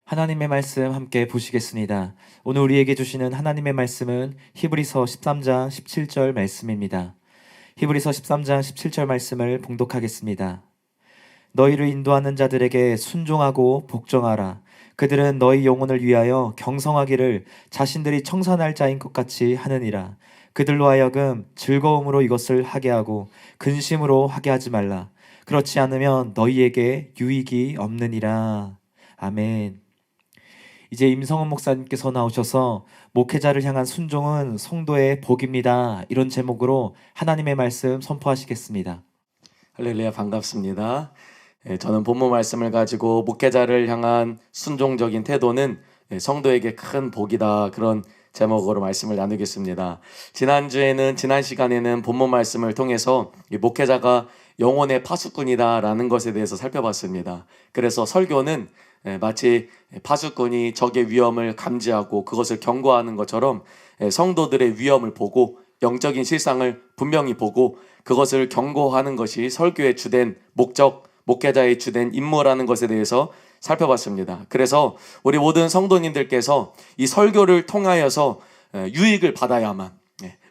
하나님의 말씀 함께 보시겠습니다. 오늘 우리에게 주시는 하나님의 말씀은 히브리서 13장 17절 말씀입니다. 히브리서 13장 17절 말씀을 봉독하겠습니다. 너희를 인도하는 자들에게 순종하고 복종하라. 그들은 너희 영혼을 위하여 경성하기를 자신들이 청산할 자인 것 같이 하느니라. 그들로 하여금 즐거움으로 이것을 하게 하고 근심으로 하게 하지 말라. 그렇지 않으면 너희에게 유익이 없느니라. 아멘. 이제 임성은 목사님께서 나오셔서 목회자를 향한 순종은 성도의 복입니다. 이런 제목으로 하나님의 말씀 선포하시겠습니다. 할렐루야, 반갑습니다. 저는 본문 말씀을 가지고 목회자를 향한 순종적인 태도는 성도에게 큰 복이다, 그런 제목으로 말씀을 나누겠습니다. 지난 시간에는 본문 말씀을 통해서 이 목회자가 영혼의 파수꾼이다라는 것에 대해서 살펴봤습니다. 그래서 설교는 마치 파수꾼이 적의 위험을 감지하고 그것을 경고하는 것처럼 성도들의 위험을 보고 영적인 실상을 분명히 보고 그것을 경고하는 것이 설교의 주된 목적, 목회자의 주된 임무라는 것에 대해서 살펴봤습니다. 그래서 우리 모든 성도님들께서 이 설교를 통하여서 유익을 받아야만,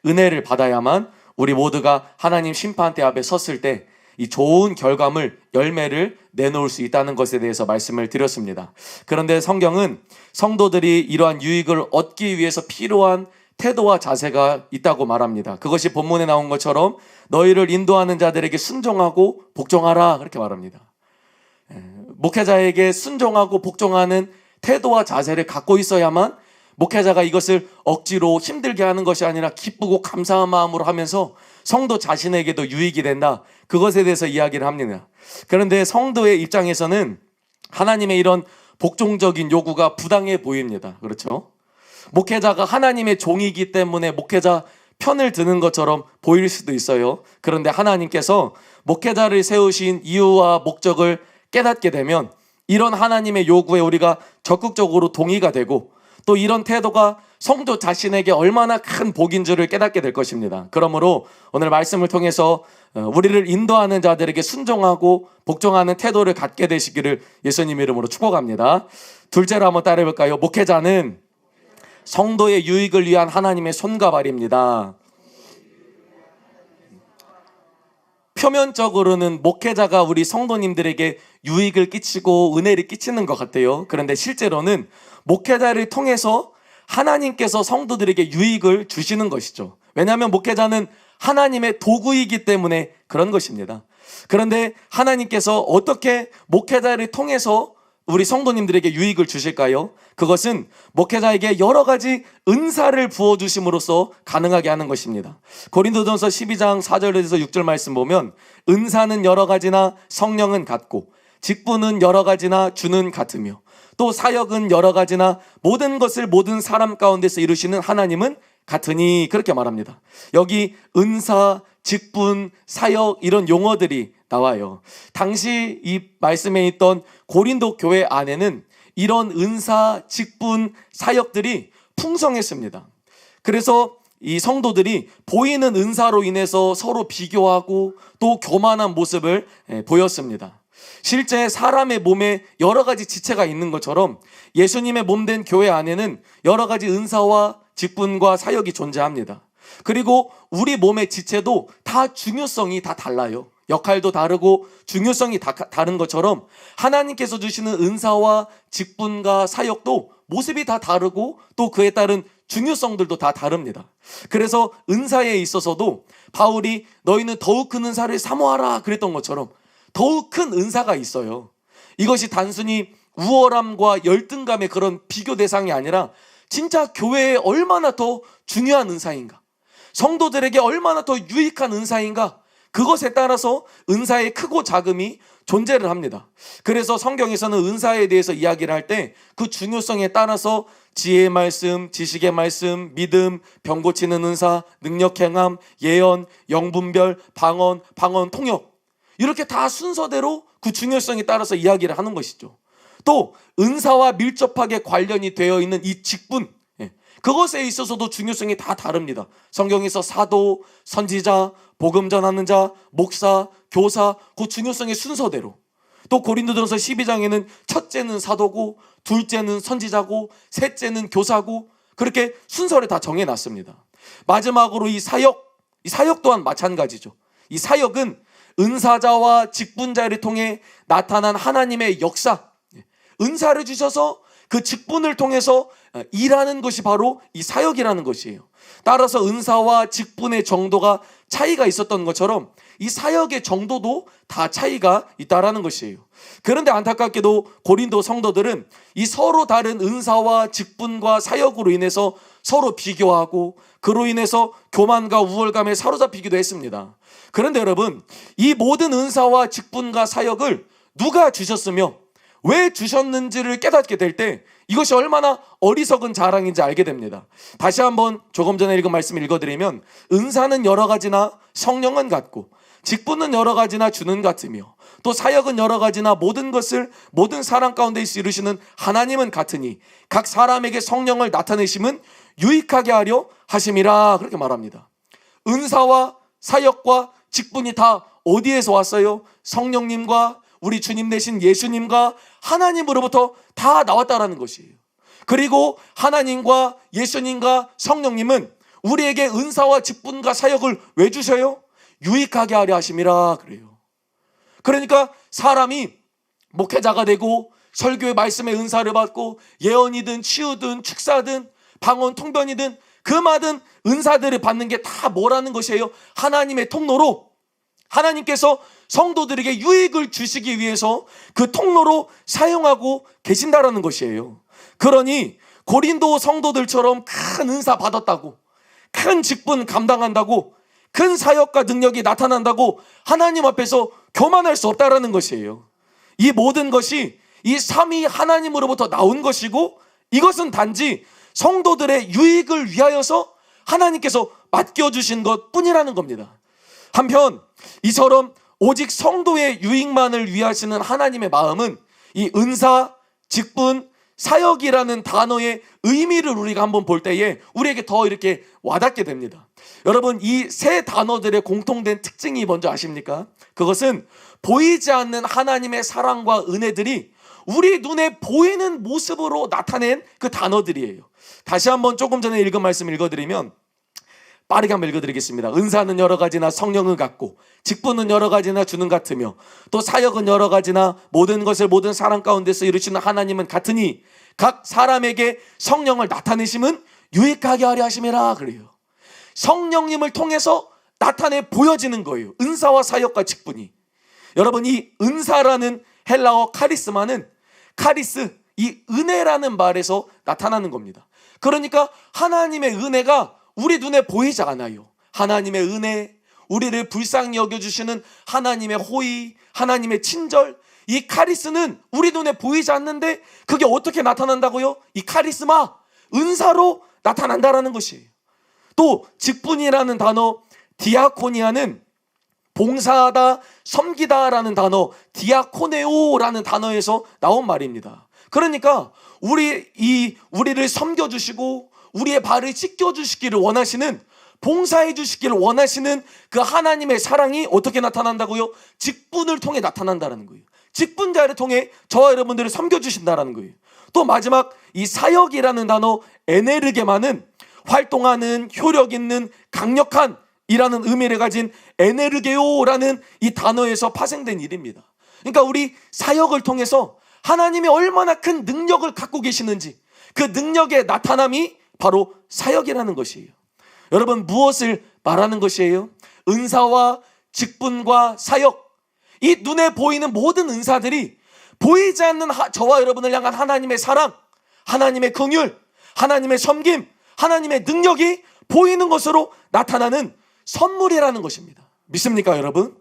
은혜를 받아야만 우리 모두가 하나님 심판대 앞에 섰을 때 이 좋은 결과물, 열매를 내놓을 수 있다는 것에 대해서 말씀을 드렸습니다. 그런데 성경은 성도들이 이러한 유익을 얻기 위해서 필요한 태도와 자세가 있다고 말합니다. 그것이 본문에 나온 것처럼 너희를 인도하는 자들에게 순종하고 복종하라, 그렇게 말합니다. 목회자에게 순종하고 복종하는 태도와 자세를 갖고 있어야만 목회자가 이것을 억지로 힘들게 하는 것이 아니라 기쁘고 감사한 마음으로 하면서 성도 자신에게도 유익이 된다, 그것에 대해서 이야기를 합니다. 그런데 성도의 입장에서는 하나님의 이런 복종적인 요구가 부당해 보입니다. 그렇죠? 목회자가 하나님의 종이기 때문에 목회자 편을 드는 것처럼 보일 수도 있어요. 그런데 하나님께서 목회자를 세우신 이유와 목적을 깨닫게 되면 이런 하나님의 요구에 우리가 적극적으로 동의가 되고 또 이런 태도가 성도 자신에게 얼마나 큰 복인 줄을 깨닫게 될 것입니다. 그러므로 오늘 말씀을 통해서 우리를 인도하는 자들에게 순종하고 복종하는 태도를 갖게 되시기를 예수님 이름으로 축복합니다. 둘째로 한번 따라해 볼까요? 목회자는 성도의 유익을 위한 하나님의 손과 발입니다. 표면적으로는 목회자가 우리 성도님들에게 유익을 끼치고 은혜를 끼치는 것 같아요. 그런데 실제로는 목회자를 통해서 하나님께서 성도들에게 유익을 주시는 것이죠. 왜냐하면 목회자는 하나님의 도구이기 때문에 그런 것입니다. 그런데 하나님께서 어떻게 목회자를 통해서 우리 성도님들에게 유익을 주실까요? 그것은 목회자에게 여러 가지 은사를 부어주심으로써 가능하게 하는 것입니다. 고린도전서 12장 4절에서 6절 말씀 보면 은사는 여러 가지나 성령은 같고 직분은 여러 가지나 주는 같으며 또 사역은 여러 가지나 모든 것을 모든 사람 가운데서 이루시는 하나님은 같으니, 그렇게 말합니다. 여기 은사, 직분, 사역 이런 용어들이 나와요. 당시 이 말씀에 있던 고린도 교회 안에는 이런 은사, 직분, 사역들이 풍성했습니다. 그래서 이 성도들이 보이는 은사로 인해서 서로 비교하고 또 교만한 모습을 보였습니다. 실제 사람의 몸에 여러 가지 지체가 있는 것처럼 예수님의 몸된 교회 안에는 여러 가지 은사와 직분과 사역이 존재합니다. 그리고 우리 몸의 지체도 다 중요성이 다 달라요. 역할도 다르고 중요성이 다른 것처럼 하나님께서 주시는 은사와 직분과 사역도 모습이 다 다르고 또 그에 따른 중요성들도 다 다릅니다. 그래서 은사에 있어서도 바울이 너희는 더욱 큰 은사를 사모하라 그랬던 것처럼 더욱 큰 은사가 있어요. 이것이 단순히 우월함과 열등감의 그런 비교 대상이 아니라 진짜 교회에 얼마나 더 중요한 은사인가, 성도들에게 얼마나 더 유익한 은사인가, 그것에 따라서 은사의 크고 작음이 존재를 합니다. 그래서 성경에서는 은사에 대해서 이야기를 할 때 그 중요성에 따라서 지혜의 말씀, 지식의 말씀, 믿음, 병 고치는 은사, 능력 행함, 예언, 영분별, 방언 통역, 이렇게 다 순서대로 그 중요성에 따라서 이야기를 하는 것이죠. 또 은사와 밀접하게 관련이 되어 있는 이 직분, 그것에 있어서도 중요성이 다 다릅니다. 성경에서 사도, 선지자, 복음 전하는 자, 목사, 교사, 그 중요성의 순서대로. 또 고린도전서 12장에는 첫째는 사도고, 둘째는 선지자고, 셋째는 교사고, 그렇게 순서를 다 정해놨습니다. 마지막으로 이 사역 또한 마찬가지죠. 이 사역은 은사자와 직분자를 통해 나타난 하나님의 역사, 은사를 주셔서 그 직분을 통해서 일하는 것이 바로 이 사역이라는 것이에요. 따라서 은사와 직분의 정도가 차이가 있었던 것처럼 이 사역의 정도도 다 차이가 있다라는 것이에요. 그런데 안타깝게도 고린도 성도들은 이 서로 다른 은사와 직분과 사역으로 인해서 서로 비교하고 그로 인해서 교만과 우월감에 사로잡히기도 했습니다. 그런데 여러분, 이 모든 은사와 직분과 사역을 누가 주셨으며 왜 주셨는지를 깨닫게 될 때 이것이 얼마나 어리석은 자랑인지 알게 됩니다. 다시 한번 조금 전에 읽은 말씀 읽어드리면, 은사는 여러 가지나 성령은 같고, 직분은 여러 가지나 주는 같으며, 또 사역은 여러 가지나 모든 것을 모든 사람 가운데 이루시는 하나님은 같으니 각 사람에게 성령을 나타내심은 유익하게 하려 하심이라, 그렇게 말합니다. 은사와 사역과 직분이 다 어디에서 왔어요? 성령님과 우리 주님 되신 예수님과 하나님으로부터 다 나왔다라는 것이에요. 그리고 하나님과 예수님과 성령님은 우리에게 은사와 직분과 사역을 왜 주셔요? 유익하게 하려 하심이라 그래요. 그러니까 사람이 목회자가 되고 설교의 말씀의 은사를 받고 예언이든 치유든 축사든 방언 통변이든 그 많은 은사들을 받는 게 다 뭐라는 것이에요? 하나님의 통로로, 하나님께서 성도들에게 유익을 주시기 위해서 그 통로로 사용하고 계신다라는 것이에요. 그러니 고린도 성도들처럼 큰 은사 받았다고, 큰 직분 감당한다고, 큰 사역과 능력이 나타난다고 하나님 앞에서 교만할 수 없다라는 것이에요. 이 모든 것이 이 삼위 하나님으로부터 나온 것이고, 이것은 단지 성도들의 유익을 위하여서 하나님께서 맡겨주신 것 뿐이라는 겁니다. 한편 이처럼 오직 성도의 유익만을 위하시는 하나님의 마음은 이 은사, 직분, 사역이라는 단어의 의미를 우리가 한번 볼 때에 우리에게 더 이렇게 와닿게 됩니다. 여러분, 이 세 단어들의 공통된 특징이 뭔지 아십니까? 그것은 보이지 않는 하나님의 사랑과 은혜들이 우리 눈에 보이는 모습으로 나타낸 그 단어들이에요. 다시 한번 조금 전에 읽은 말씀 읽어드리면, 빠르게 한번 읽어드리겠습니다. 은사는 여러 가지나 성령은 같고, 직분은 여러 가지나 주는 같으며, 또 사역은 여러 가지나 모든 것을 모든 사람 가운데서 이루시는 하나님은 같으니 각 사람에게 성령을 나타내심은 유익하게 하려 하심이라 그래요. 성령님을 통해서 나타내 보여지는 거예요. 은사와 사역과 직분이. 여러분, 이 은사라는 헬라어 카리스마는 카리스, 이 은혜라는 말에서 나타나는 겁니다. 그러니까 하나님의 은혜가 우리 눈에 보이지 않아요. 하나님의 은혜, 우리를 불쌍히 여겨주시는 하나님의 호의, 하나님의 친절, 이 카리스는 우리 눈에 보이지 않는데 그게 어떻게 나타난다고요? 이 카리스마, 은사로 나타난다라는 것이에요. 또 직분이라는 단어, 디아코니아는 봉사하다, 섬기다라는 단어, 디아코네오라는 단어에서 나온 말입니다. 그러니까 우리를 섬겨주시고 우리의 발을 씻겨주시기를 원하시는, 봉사해 주시기를 원하시는 그 하나님의 사랑이 어떻게 나타난다고요? 직분을 통해 나타난다는 거예요. 직분자를 통해 저와 여러분들을 섬겨주신다는 거예요. 또 마지막 이 사역이라는 단어, 에네르게마는 활동하는, 효력 있는, 강력한 이라는 의미를 가진 에네르게오라는 이 단어에서 파생된 일입니다. 그러니까 우리 사역을 통해서 하나님이 얼마나 큰 능력을 갖고 계시는지, 그 능력의 나타남이 바로 사역이라는 것이에요. 여러분, 무엇을 말하는 것이에요? 은사와 직분과 사역, 이 눈에 보이는 모든 은사들이 보이지 않는 저와 여러분을 향한 하나님의 사랑, 하나님의 긍휼, 하나님의 섬김, 하나님의 능력이 보이는 것으로 나타나는 선물이라는 것입니다. 믿습니까, 여러분?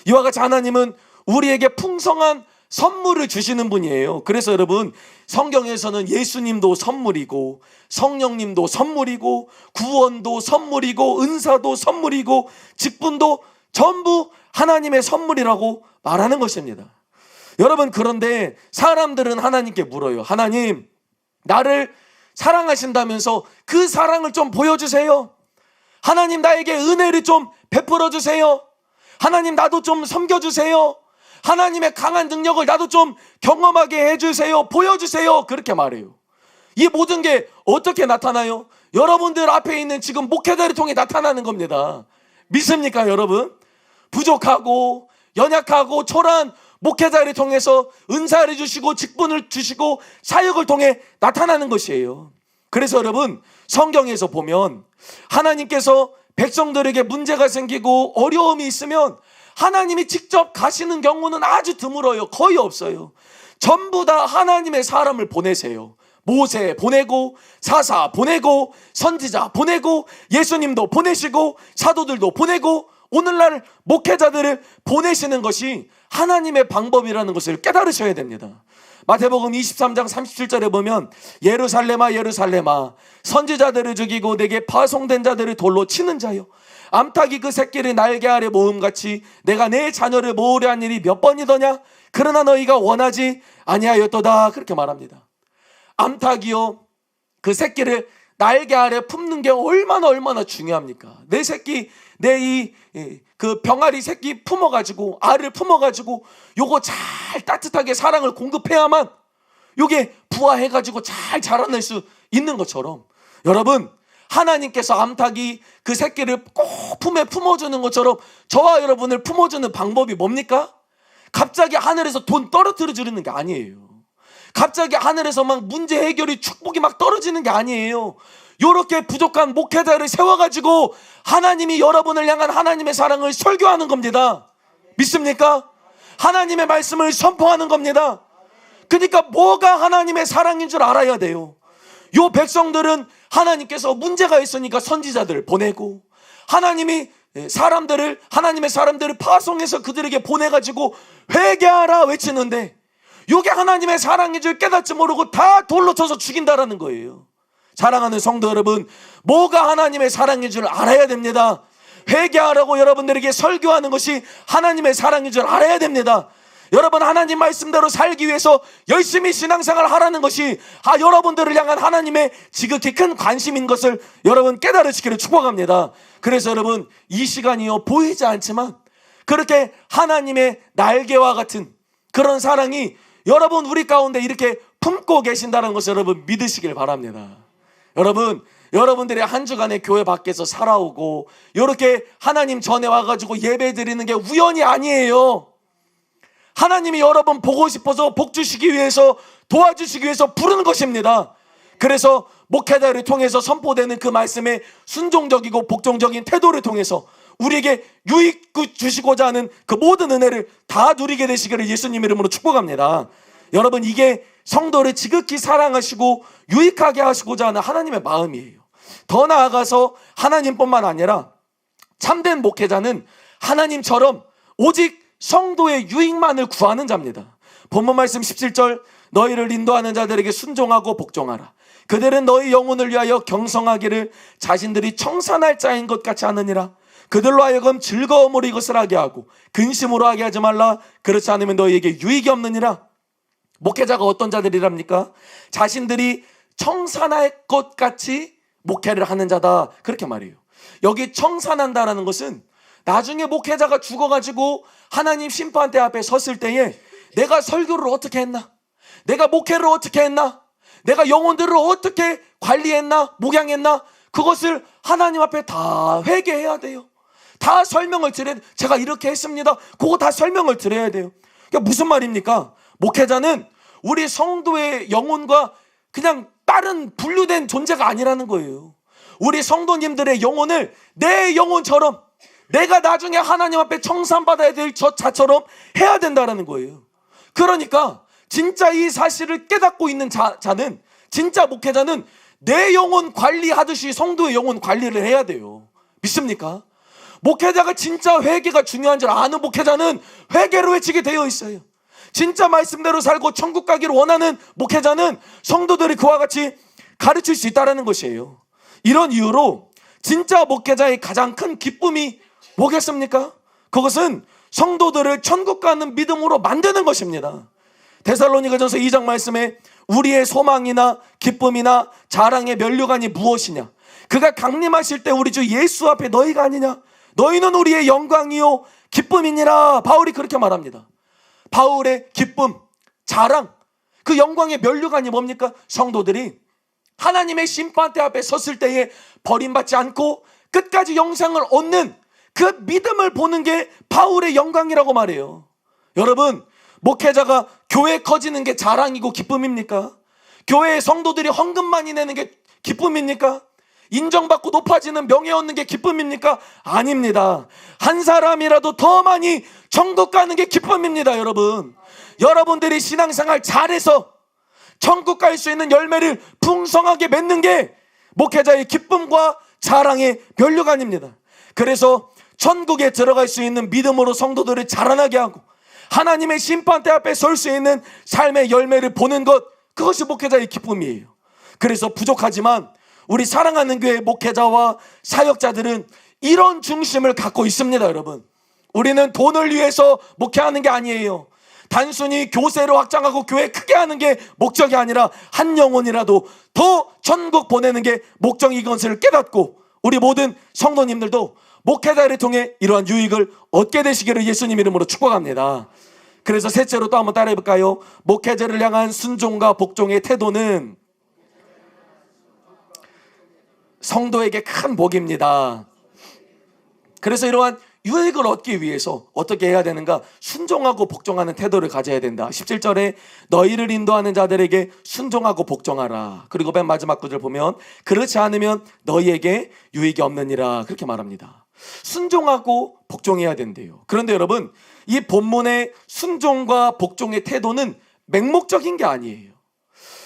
이와 같이 하나님은 우리에게 풍성한 선물을 주시는 분이에요. 그래서 여러분, 성경에서는 예수님도 선물이고, 성령님도 선물이고, 구원도 선물이고, 은사도 선물이고, 직분도 전부 하나님의 선물이라고 말하는 것입니다. 여러분, 그런데 사람들은 하나님께 물어요. 하나님, 나를 사랑하신다면서 그 사랑을 좀 보여주세요. 하나님, 나에게 은혜를 좀 베풀어 주세요. 하나님, 나도 좀 섬겨주세요. 하나님의 강한 능력을 나도 좀 경험하게 해주세요. 보여주세요. 그렇게 말해요. 이 모든 게 어떻게 나타나요? 여러분들 앞에 있는 지금 목회자를 통해 나타나는 겁니다. 믿습니까, 여러분? 부족하고 연약하고 초라한 목회자를 통해서 은사를 주시고 직분을 주시고 사역을 통해 나타나는 것이에요. 그래서 여러분, 성경에서 보면 하나님께서 백성들에게 문제가 생기고 어려움이 있으면 하나님이 직접 가시는 경우는 아주 드물어요. 거의 없어요. 전부 다 하나님의 사람을 보내세요. 모세 보내고 사사 보내고 선지자 보내고 예수님도 보내시고 사도들도 보내고 오늘날 목회자들을 보내시는 것이 하나님의 방법이라는 것을 깨달으셔야 됩니다. 마태복음 23장 37절에 보면 예루살렘아 예루살렘아 선지자들을 죽이고 내게 파송된 자들을 돌로 치는 자요, 암탉이 그 새끼를 날개 아래 모음같이 내가 내 자녀를 모으려 한 일이 몇 번이더냐? 그러나 너희가 원하지 아니하였도다. 그렇게 말합니다. 암탉이요, 그 새끼를 날개 아래 품는 게 얼마나 중요합니까? 내 새끼, 그 병아리 새끼 품어가지고, 알을 품어가지고 요거 잘 따뜻하게 사랑을 공급해야만 요게 부화해가지고 잘 자라날 수 있는 것처럼, 여러분, 하나님께서 암탉이 그 새끼를 꼭 품에 품어주는 것처럼 저와 여러분을 품어주는 방법이 뭡니까? 갑자기 하늘에서 돈 떨어뜨려 주는 게 아니에요. 갑자기 하늘에서 막 문제 해결이 축복이 막 떨어지는 게 아니에요. 요렇게 부족한 목회자를 세워가지고 하나님이 여러분을 향한 하나님의 사랑을 설교하는 겁니다. 믿습니까? 하나님의 말씀을 선포하는 겁니다. 그러니까 뭐가 하나님의 사랑인 줄 알아야 돼요. 요 백성들은 하나님께서 문제가 있으니까 선지자들을 보내고, 하나님이 하나님의 사람들을 파송해서 그들에게 보내가지고 회개하라 외치는데, 요게 하나님의 사랑인 줄 깨닫지 모르고 다 돌로 쳐서 죽인다라는 거예요. 사랑하는 성도 여러분, 뭐가 하나님의 사랑인 줄 알아야 됩니다. 회개하라고 여러분들에게 설교하는 것이 하나님의 사랑인 줄 알아야 됩니다. 여러분, 하나님 말씀대로 살기 위해서 열심히 신앙생활을 하라는 것이 여러분들을 향한 하나님의 지극히 큰 관심인 것을 여러분 깨달으시기를 축복합니다. 그래서 여러분, 이 시간이요, 보이지 않지만 그렇게 하나님의 날개와 같은 그런 사랑이 여러분 우리 가운데 이렇게 품고 계신다는 것을 여러분 믿으시길 바랍니다. 여러분들이 한 주간의 교회 밖에서 살아오고 이렇게 하나님 전에 와가지고 예배 드리는 게 우연이 아니에요. 하나님이 여러분 보고 싶어서 복 주시기 위해서, 도와주시기 위해서 부르는 것입니다. 그래서 목회자를 통해서 선포되는 그 말씀에 순종적이고 복종적인 태도를 통해서 우리에게 유익 주시고자 하는 그 모든 은혜를 다 누리게 되시기를 예수님 이름으로 축복합니다. 여러분, 이게 성도를 지극히 사랑하시고 유익하게 하시고자 하는 하나님의 마음이에요. 더 나아가서 하나님뿐만 아니라 참된 목회자는 하나님처럼 오직 성도의 유익만을 구하는 자입니다. 본문 말씀 17절, 너희를 인도하는 자들에게 순종하고 복종하라. 그들은 너희 영혼을 위하여 경성하기를 자신들이 청산할 자인 것 같이 하느니라. 그들로 하여금 즐거움으로 이것을 하게 하고 근심으로 하게 하지 말라. 그렇지 않으면 너희에게 유익이 없느니라. 목회자가 어떤 자들이랍니까? 자신들이 청산할 것 같이 목회를 하는 자다, 그렇게 말해요. 여기 청산한다라는 것은 나중에 목회자가 죽어가지고 하나님 심판대 앞에 섰을 때에 내가 설교를 어떻게 했나? 내가 목회를 어떻게 했나? 내가 영혼들을 어떻게 관리했나? 목양했나? 그것을 하나님 앞에 다 회개해야 돼요. 다 설명을 드려야 돼요. 제가 이렇게 했습니다. 그거 다 설명을 드려야 돼요. 그러니까 무슨 말입니까? 목회자는 우리 성도의 영혼과 그냥 다른 분류된 존재가 아니라는 거예요. 우리 성도님들의 영혼을 내 영혼처럼, 내가 나중에 하나님 앞에 청산받아야 될 자처럼 해야 된다는 거예요. 그러니까 진짜 이 사실을 깨닫고 있는 자는, 진짜 목회자는 내 영혼 관리하듯이 성도의 영혼 관리를 해야 돼요. 믿습니까? 목회자가 진짜 회개가 중요한 줄 아는 목회자는 회개를 외치게 되어 있어요. 진짜 말씀대로 살고 천국 가기를 원하는 목회자는 성도들이 그와 같이 가르칠 수 있다는 것이에요. 이런 이유로 진짜 목회자의 가장 큰 기쁨이 뭐겠습니까? 그것은 성도들을 천국 가는 믿음으로 만드는 것입니다. 데살로니가전서 2장 말씀에 우리의 소망이나 기쁨이나 자랑의 면류관이 무엇이냐? 그가 강림하실 때 우리 주 예수 앞에 너희가 아니냐? 너희는 우리의 영광이요 기쁨이니라. 바울이 그렇게 말합니다. 바울의 기쁨, 자랑, 그 영광의 면류관이 뭡니까? 성도들이 하나님의 심판대 앞에 섰을 때에 버림받지 않고 끝까지 영생을 얻는 그 믿음을 보는 게 바울의 영광이라고 말해요. 여러분, 목회자가 교회 커지는 게 자랑이고 기쁨입니까? 교회의 성도들이 헌금 많이 내는 게 기쁨입니까? 인정받고 높아지는 명예 얻는 게 기쁨입니까? 아닙니다. 한 사람이라도 더 많이 천국 가는 게 기쁨입니다. 여러분, 여러분들이 신앙생활 잘해서 천국 갈 수 있는 열매를 풍성하게 맺는 게 목회자의 기쁨과 자랑의 면류관입니다. 그래서 천국에 들어갈 수 있는 믿음으로 성도들을 자라나게 하고 하나님의 심판대 앞에 설 수 있는 삶의 열매를 보는 것, 그것이 목회자의 기쁨이에요. 그래서 부족하지만 우리 사랑하는 교회 목회자와 사역자들은 이런 중심을 갖고 있습니다. 여러분, 우리는 돈을 위해서 목회하는 게 아니에요. 단순히 교세로 확장하고 교회 크게 하는 게 목적이 아니라 한 영혼이라도 더 천국 보내는 게 목적인 것을 깨닫고 우리 모든 성도님들도 목회자를 통해 이러한 유익을 얻게 되시기를 예수님 이름으로 축복합니다. 그래서 셋째로 또 한번 따라해 볼까요? 목회자를 향한 순종과 복종의 태도는 성도에게 큰 복입니다. 그래서 이러한 유익을 얻기 위해서 어떻게 해야 되는가? 순종하고 복종하는 태도를 가져야 된다. 17절에 너희를 인도하는 자들에게 순종하고 복종하라. 그리고 맨 마지막 구절 보면 그렇지 않으면 너희에게 유익이 없느니라, 그렇게 말합니다. 순종하고 복종해야 된대요. 그런데 여러분, 이 본문의 순종과 복종의 태도는 맹목적인 게 아니에요.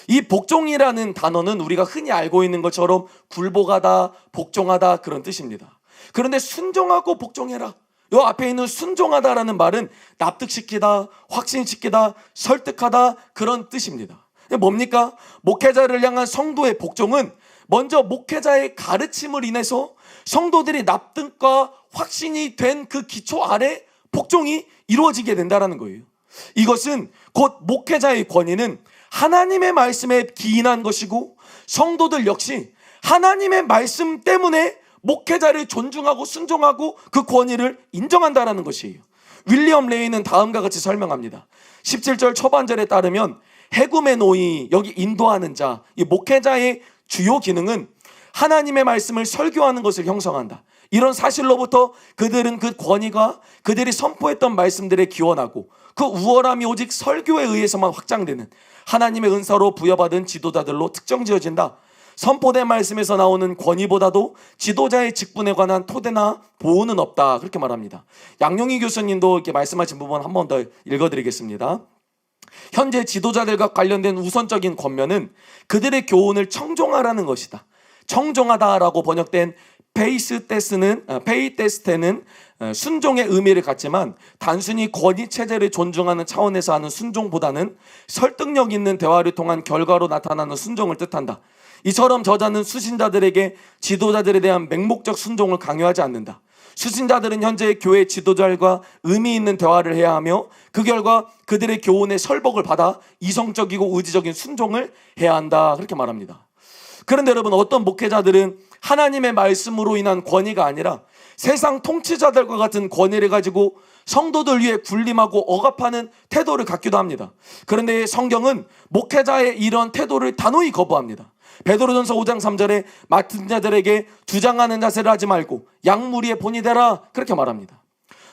이 복종이라는 단어는 우리가 흔히 알고 있는 것처럼 굴복하다, 복종하다, 그런 뜻입니다. 그런데 순종하고 복종해라, 이 앞에 있는 순종하다라는 말은 납득시키다, 확신시키다, 설득하다, 그런 뜻입니다. 뭡니까? 목회자를 향한 성도의 복종은 먼저 목회자의 가르침을 인해서 성도들이 납득과 확신이 된 그 기초 아래 복종이 이루어지게 된다는 거예요. 이것은 곧 목회자의 권위는 하나님의 말씀에 기인한 것이고 성도들 역시 하나님의 말씀 때문에 목회자를 존중하고 순종하고 그 권위를 인정한다는 것이에요. 윌리엄 레이는 다음과 같이 설명합니다. 17절 초반절에 따르면 해구메노이, 여기 인도하는 자, 이 목회자의 주요 기능은 하나님의 말씀을 설교하는 것을 형성한다. 이런 사실로부터 그들은 그 권위가 그들이 선포했던 말씀들에 기원하고 그 우월함이 오직 설교에 의해서만 확장되는 하나님의 은사로 부여받은 지도자들로 특정지어진다. 선포된 말씀에서 나오는 권위보다도 지도자의 직분에 관한 토대나 보호는 없다, 그렇게 말합니다. 양용희 교수님도 이렇게 말씀하신 부분 한 번 더 읽어드리겠습니다. 현재 지도자들과 관련된 우선적인 권면은 그들의 교훈을 청종하라는 것이다. 청종하다라고 번역된 페이테스테는 순종의 의미를 갖지만 단순히 권위 체제를 존중하는 차원에서 하는 순종보다는 설득력 있는 대화를 통한 결과로 나타나는 순종을 뜻한다. 이처럼 저자는 수신자들에게 지도자들에 대한 맹목적 순종을 강요하지 않는다. 수신자들은 현재 교회 지도자들과 의미 있는 대화를 해야 하며 그 결과 그들의 교훈에 설복을 받아 이성적이고 의지적인 순종을 해야 한다, 그렇게 말합니다. 그런데 여러분, 어떤 목회자들은 하나님의 말씀으로 인한 권위가 아니라 세상 통치자들과 같은 권위를 가지고 성도들 위해 군림하고 억압하는 태도를 갖기도 합니다. 그런데 성경은 목회자의 이런 태도를 단호히 거부합니다. 베드로전서 5장 3절에 맡은 자들에게 주장하는 자세를 하지 말고 양무리의 본이 되라, 그렇게 말합니다.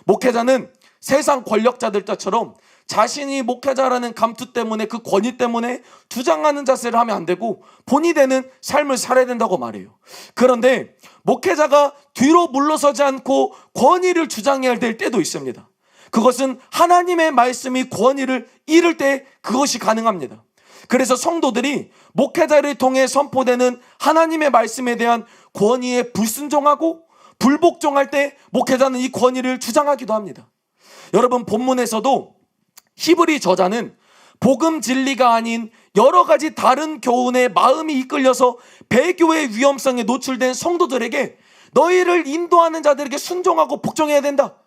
목회자는 세상 권력자들처럼 자신이 목회자라는 감투 때문에, 그 권위 때문에 주장하는 자세를 하면 안 되고 본이 되는 삶을 살아야 된다고 말해요. 그런데 목회자가 뒤로 물러서지 않고 권위를 주장해야 될 때도 있습니다. 그것은 하나님의 말씀이 권위를 잃을 때 그것이 가능합니다. 그래서 성도들이 목회자를 통해 선포되는 하나님의 말씀에 대한 권위에 불순종하고 불복종할 때 목회자는 이 권위를 주장하기도 합니다. 여러분, 본문에서도 히브리 저자는 복음 진리가 아닌 여러 가지 다른 교훈에 마음이 이끌려서 배교의 위험성에 노출된 성도들에게 너희를 인도하는 자들에게 순종하고 복종해야 된다,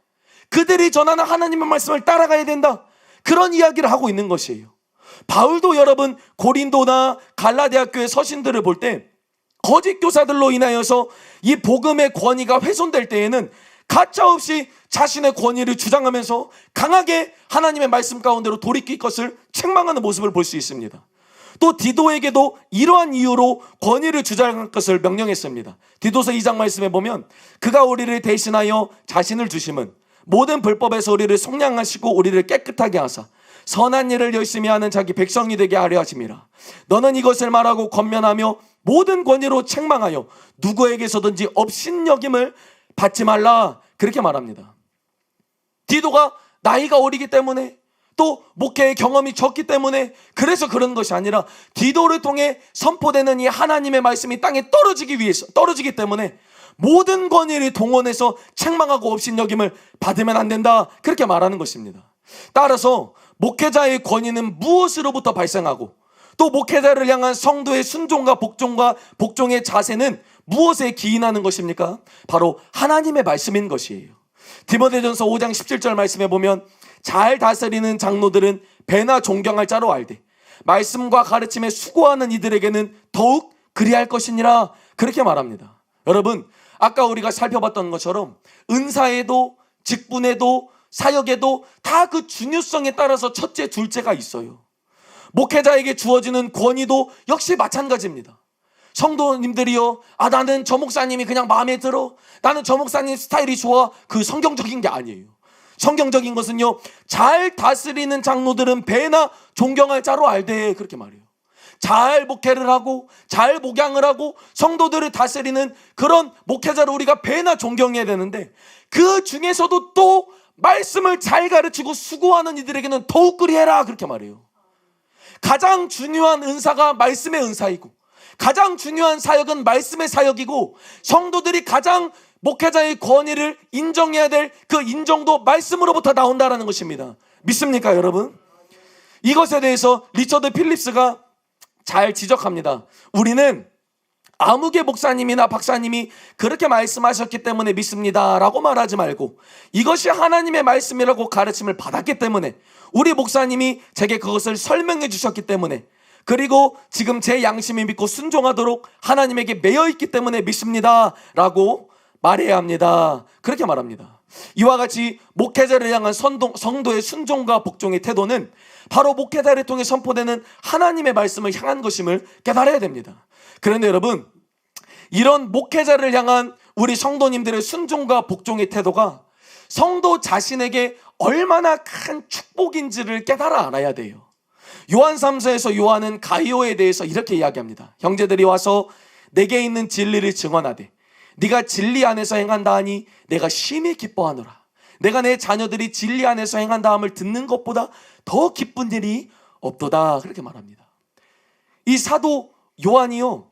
그들이 전하는 하나님의 말씀을 따라가야 된다, 그런 이야기를 하고 있는 것이에요. 바울도 여러분 고린도나 갈라디아 교회 서신들을 볼 때 거짓 교사들로 인하여서 이 복음의 권위가 훼손될 때에는 가차없이 자신의 권위를 주장하면서 강하게 하나님의 말씀 가운데로 돌이킬 것을 책망하는 모습을 볼 수 있습니다. 또 디도에게도 이러한 이유로 권위를 주장할 것을 명령했습니다. 디도서 2장 말씀에 보면 그가 우리를 대신하여 자신을 주심은 모든 불법에서 우리를 속량하시고 우리를 깨끗하게 하사 선한 일을 열심히 하는 자기 백성이 되게 하려 하심이라. 너는 이것을 말하고 권면하며 모든 권위로 책망하여 누구에게서든지 업신여김을 받지 말라. 그렇게 말합니다. 디도가 나이가 어리기 때문에 또 목회의 경험이 적기 때문에 그래서 그런 것이 아니라 디도를 통해 선포되는 이 하나님의 말씀이 땅에 떨어지기 때문에 모든 권위를 동원해서 책망하고 업신여김을 받으면 안 된다. 그렇게 말하는 것입니다. 따라서 목회자의 권위는 무엇으로부터 발생하고 또 목회자를 향한 성도의 순종과 복종의 자세는 무엇에 기인하는 것입니까? 바로 하나님의 말씀인 것이에요. 디모데전서 5장 17절 말씀에 보면 잘 다스리는 장로들은 배나 존경할 자로 알되 말씀과 가르침에 수고하는 이들에게는 더욱 그리할 것이니라. 그렇게 말합니다. 여러분, 아까 우리가 살펴봤던 것처럼 은사에도 직분에도 사역에도 다 그 중요성에 따라서 첫째, 둘째가 있어요. 목회자에게 주어지는 권위도 역시 마찬가지입니다. 성도님들이요, 나는 저 목사님이 그냥 마음에 들어, 나는 저 목사님 스타일이 좋아, 그 성경적인 게 아니에요. 성경적인 것은요, 잘 다스리는 장로들은 배나 존경할 자로 알되, 그렇게 말해요. 잘 목회를 하고 잘 목양을 하고 성도들을 다스리는 그런 목회자를 우리가 배나 존경해야 되는데, 그 중에서도 또 말씀을 잘 가르치고 수고하는 이들에게는 더욱 그리해라. 그렇게 말해요. 가장 중요한 은사가 말씀의 은사이고 가장 중요한 사역은 말씀의 사역이고 성도들이 가장 목회자의 권위를 인정해야 될 그 인정도 말씀으로부터 나온다라는 것입니다. 믿습니까, 여러분? 이것에 대해서 리처드 필립스가 잘 지적합니다. 우리는 아무개 목사님이나 박사님이 그렇게 말씀하셨기 때문에 믿습니다 라고 말하지 말고 이것이 하나님의 말씀이라고 가르침을 받았기 때문에 우리 목사님이 제게 그것을 설명해 주셨기 때문에 그리고 지금 제 양심이 믿고 순종하도록 하나님에게 매여있기 때문에 믿습니다 라고 말해야 합니다. 그렇게 말합니다. 이와 같이 목회자를 향한 성도의 순종과 복종의 태도는 바로 목회자를 통해 선포되는 하나님의 말씀을 향한 것임을 깨달아야 됩니다. 그런데 여러분, 이런 목회자를 향한 우리 성도님들의 순종과 복종의 태도가 성도 자신에게 얼마나 큰 축복인지를 깨달아 알아야 돼요. 요한 3서에서 요한은 가이오에 대해서 이렇게 이야기합니다. 형제들이 와서 내게 있는 진리를 증언하되 네가 진리 안에서 행한다 하니 내가 심히 기뻐하노라. 내가 내 자녀들이 진리 안에서 행한다 함을 듣는 것보다 더 기쁜 일이 없도다. 그렇게 말합니다. 이 사도 요한이요,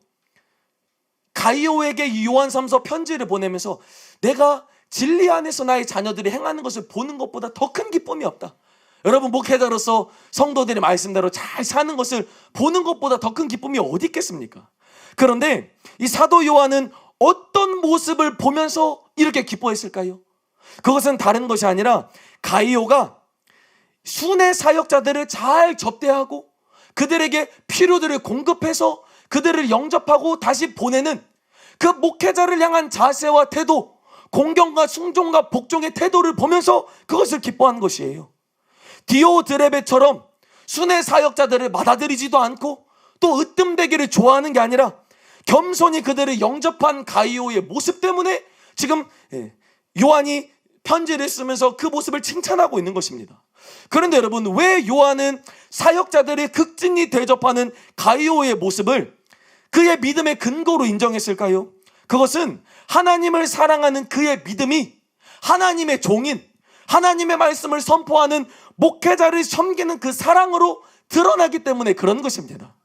가이오에게 이 요한 3서 편지를 보내면서 내가 진리 안에서 나의 자녀들이 행하는 것을 보는 것보다 더 큰 기쁨이 없다. 여러분, 목회자로서 성도들의 말씀대로 잘 사는 것을 보는 것보다 더 큰 기쁨이 어디 있겠습니까? 그런데 이 사도 요한은 어떤 모습을 보면서 이렇게 기뻐했을까요? 그것은 다른 것이 아니라 가이오가 순회 사역자들을 잘 접대하고 그들에게 필요들을 공급해서 그들을 영접하고 다시 보내는 그 목회자를 향한 자세와 태도, 공경과 순종과 복종의 태도를 보면서 그것을 기뻐한 것이에요. 디오드레베처럼 순회 사역자들을 받아들이지도 않고 또 으뜸되기를 좋아하는 게 아니라 겸손히 그들을 영접한 가이오의 모습 때문에 지금 요한이 편지를 쓰면서 그 모습을 칭찬하고 있는 것입니다. 그런데 여러분, 왜 요한은 사역자들이 극진히 대접하는 가이오의 모습을 그의 믿음의 근거로 인정했을까요? 그것은 하나님을 사랑하는 그의 믿음이 하나님의 종인, 하나님의 말씀을 선포하는 목회자를 섬기는 그 사랑으로 드러나기 때문에 그런 것입니다.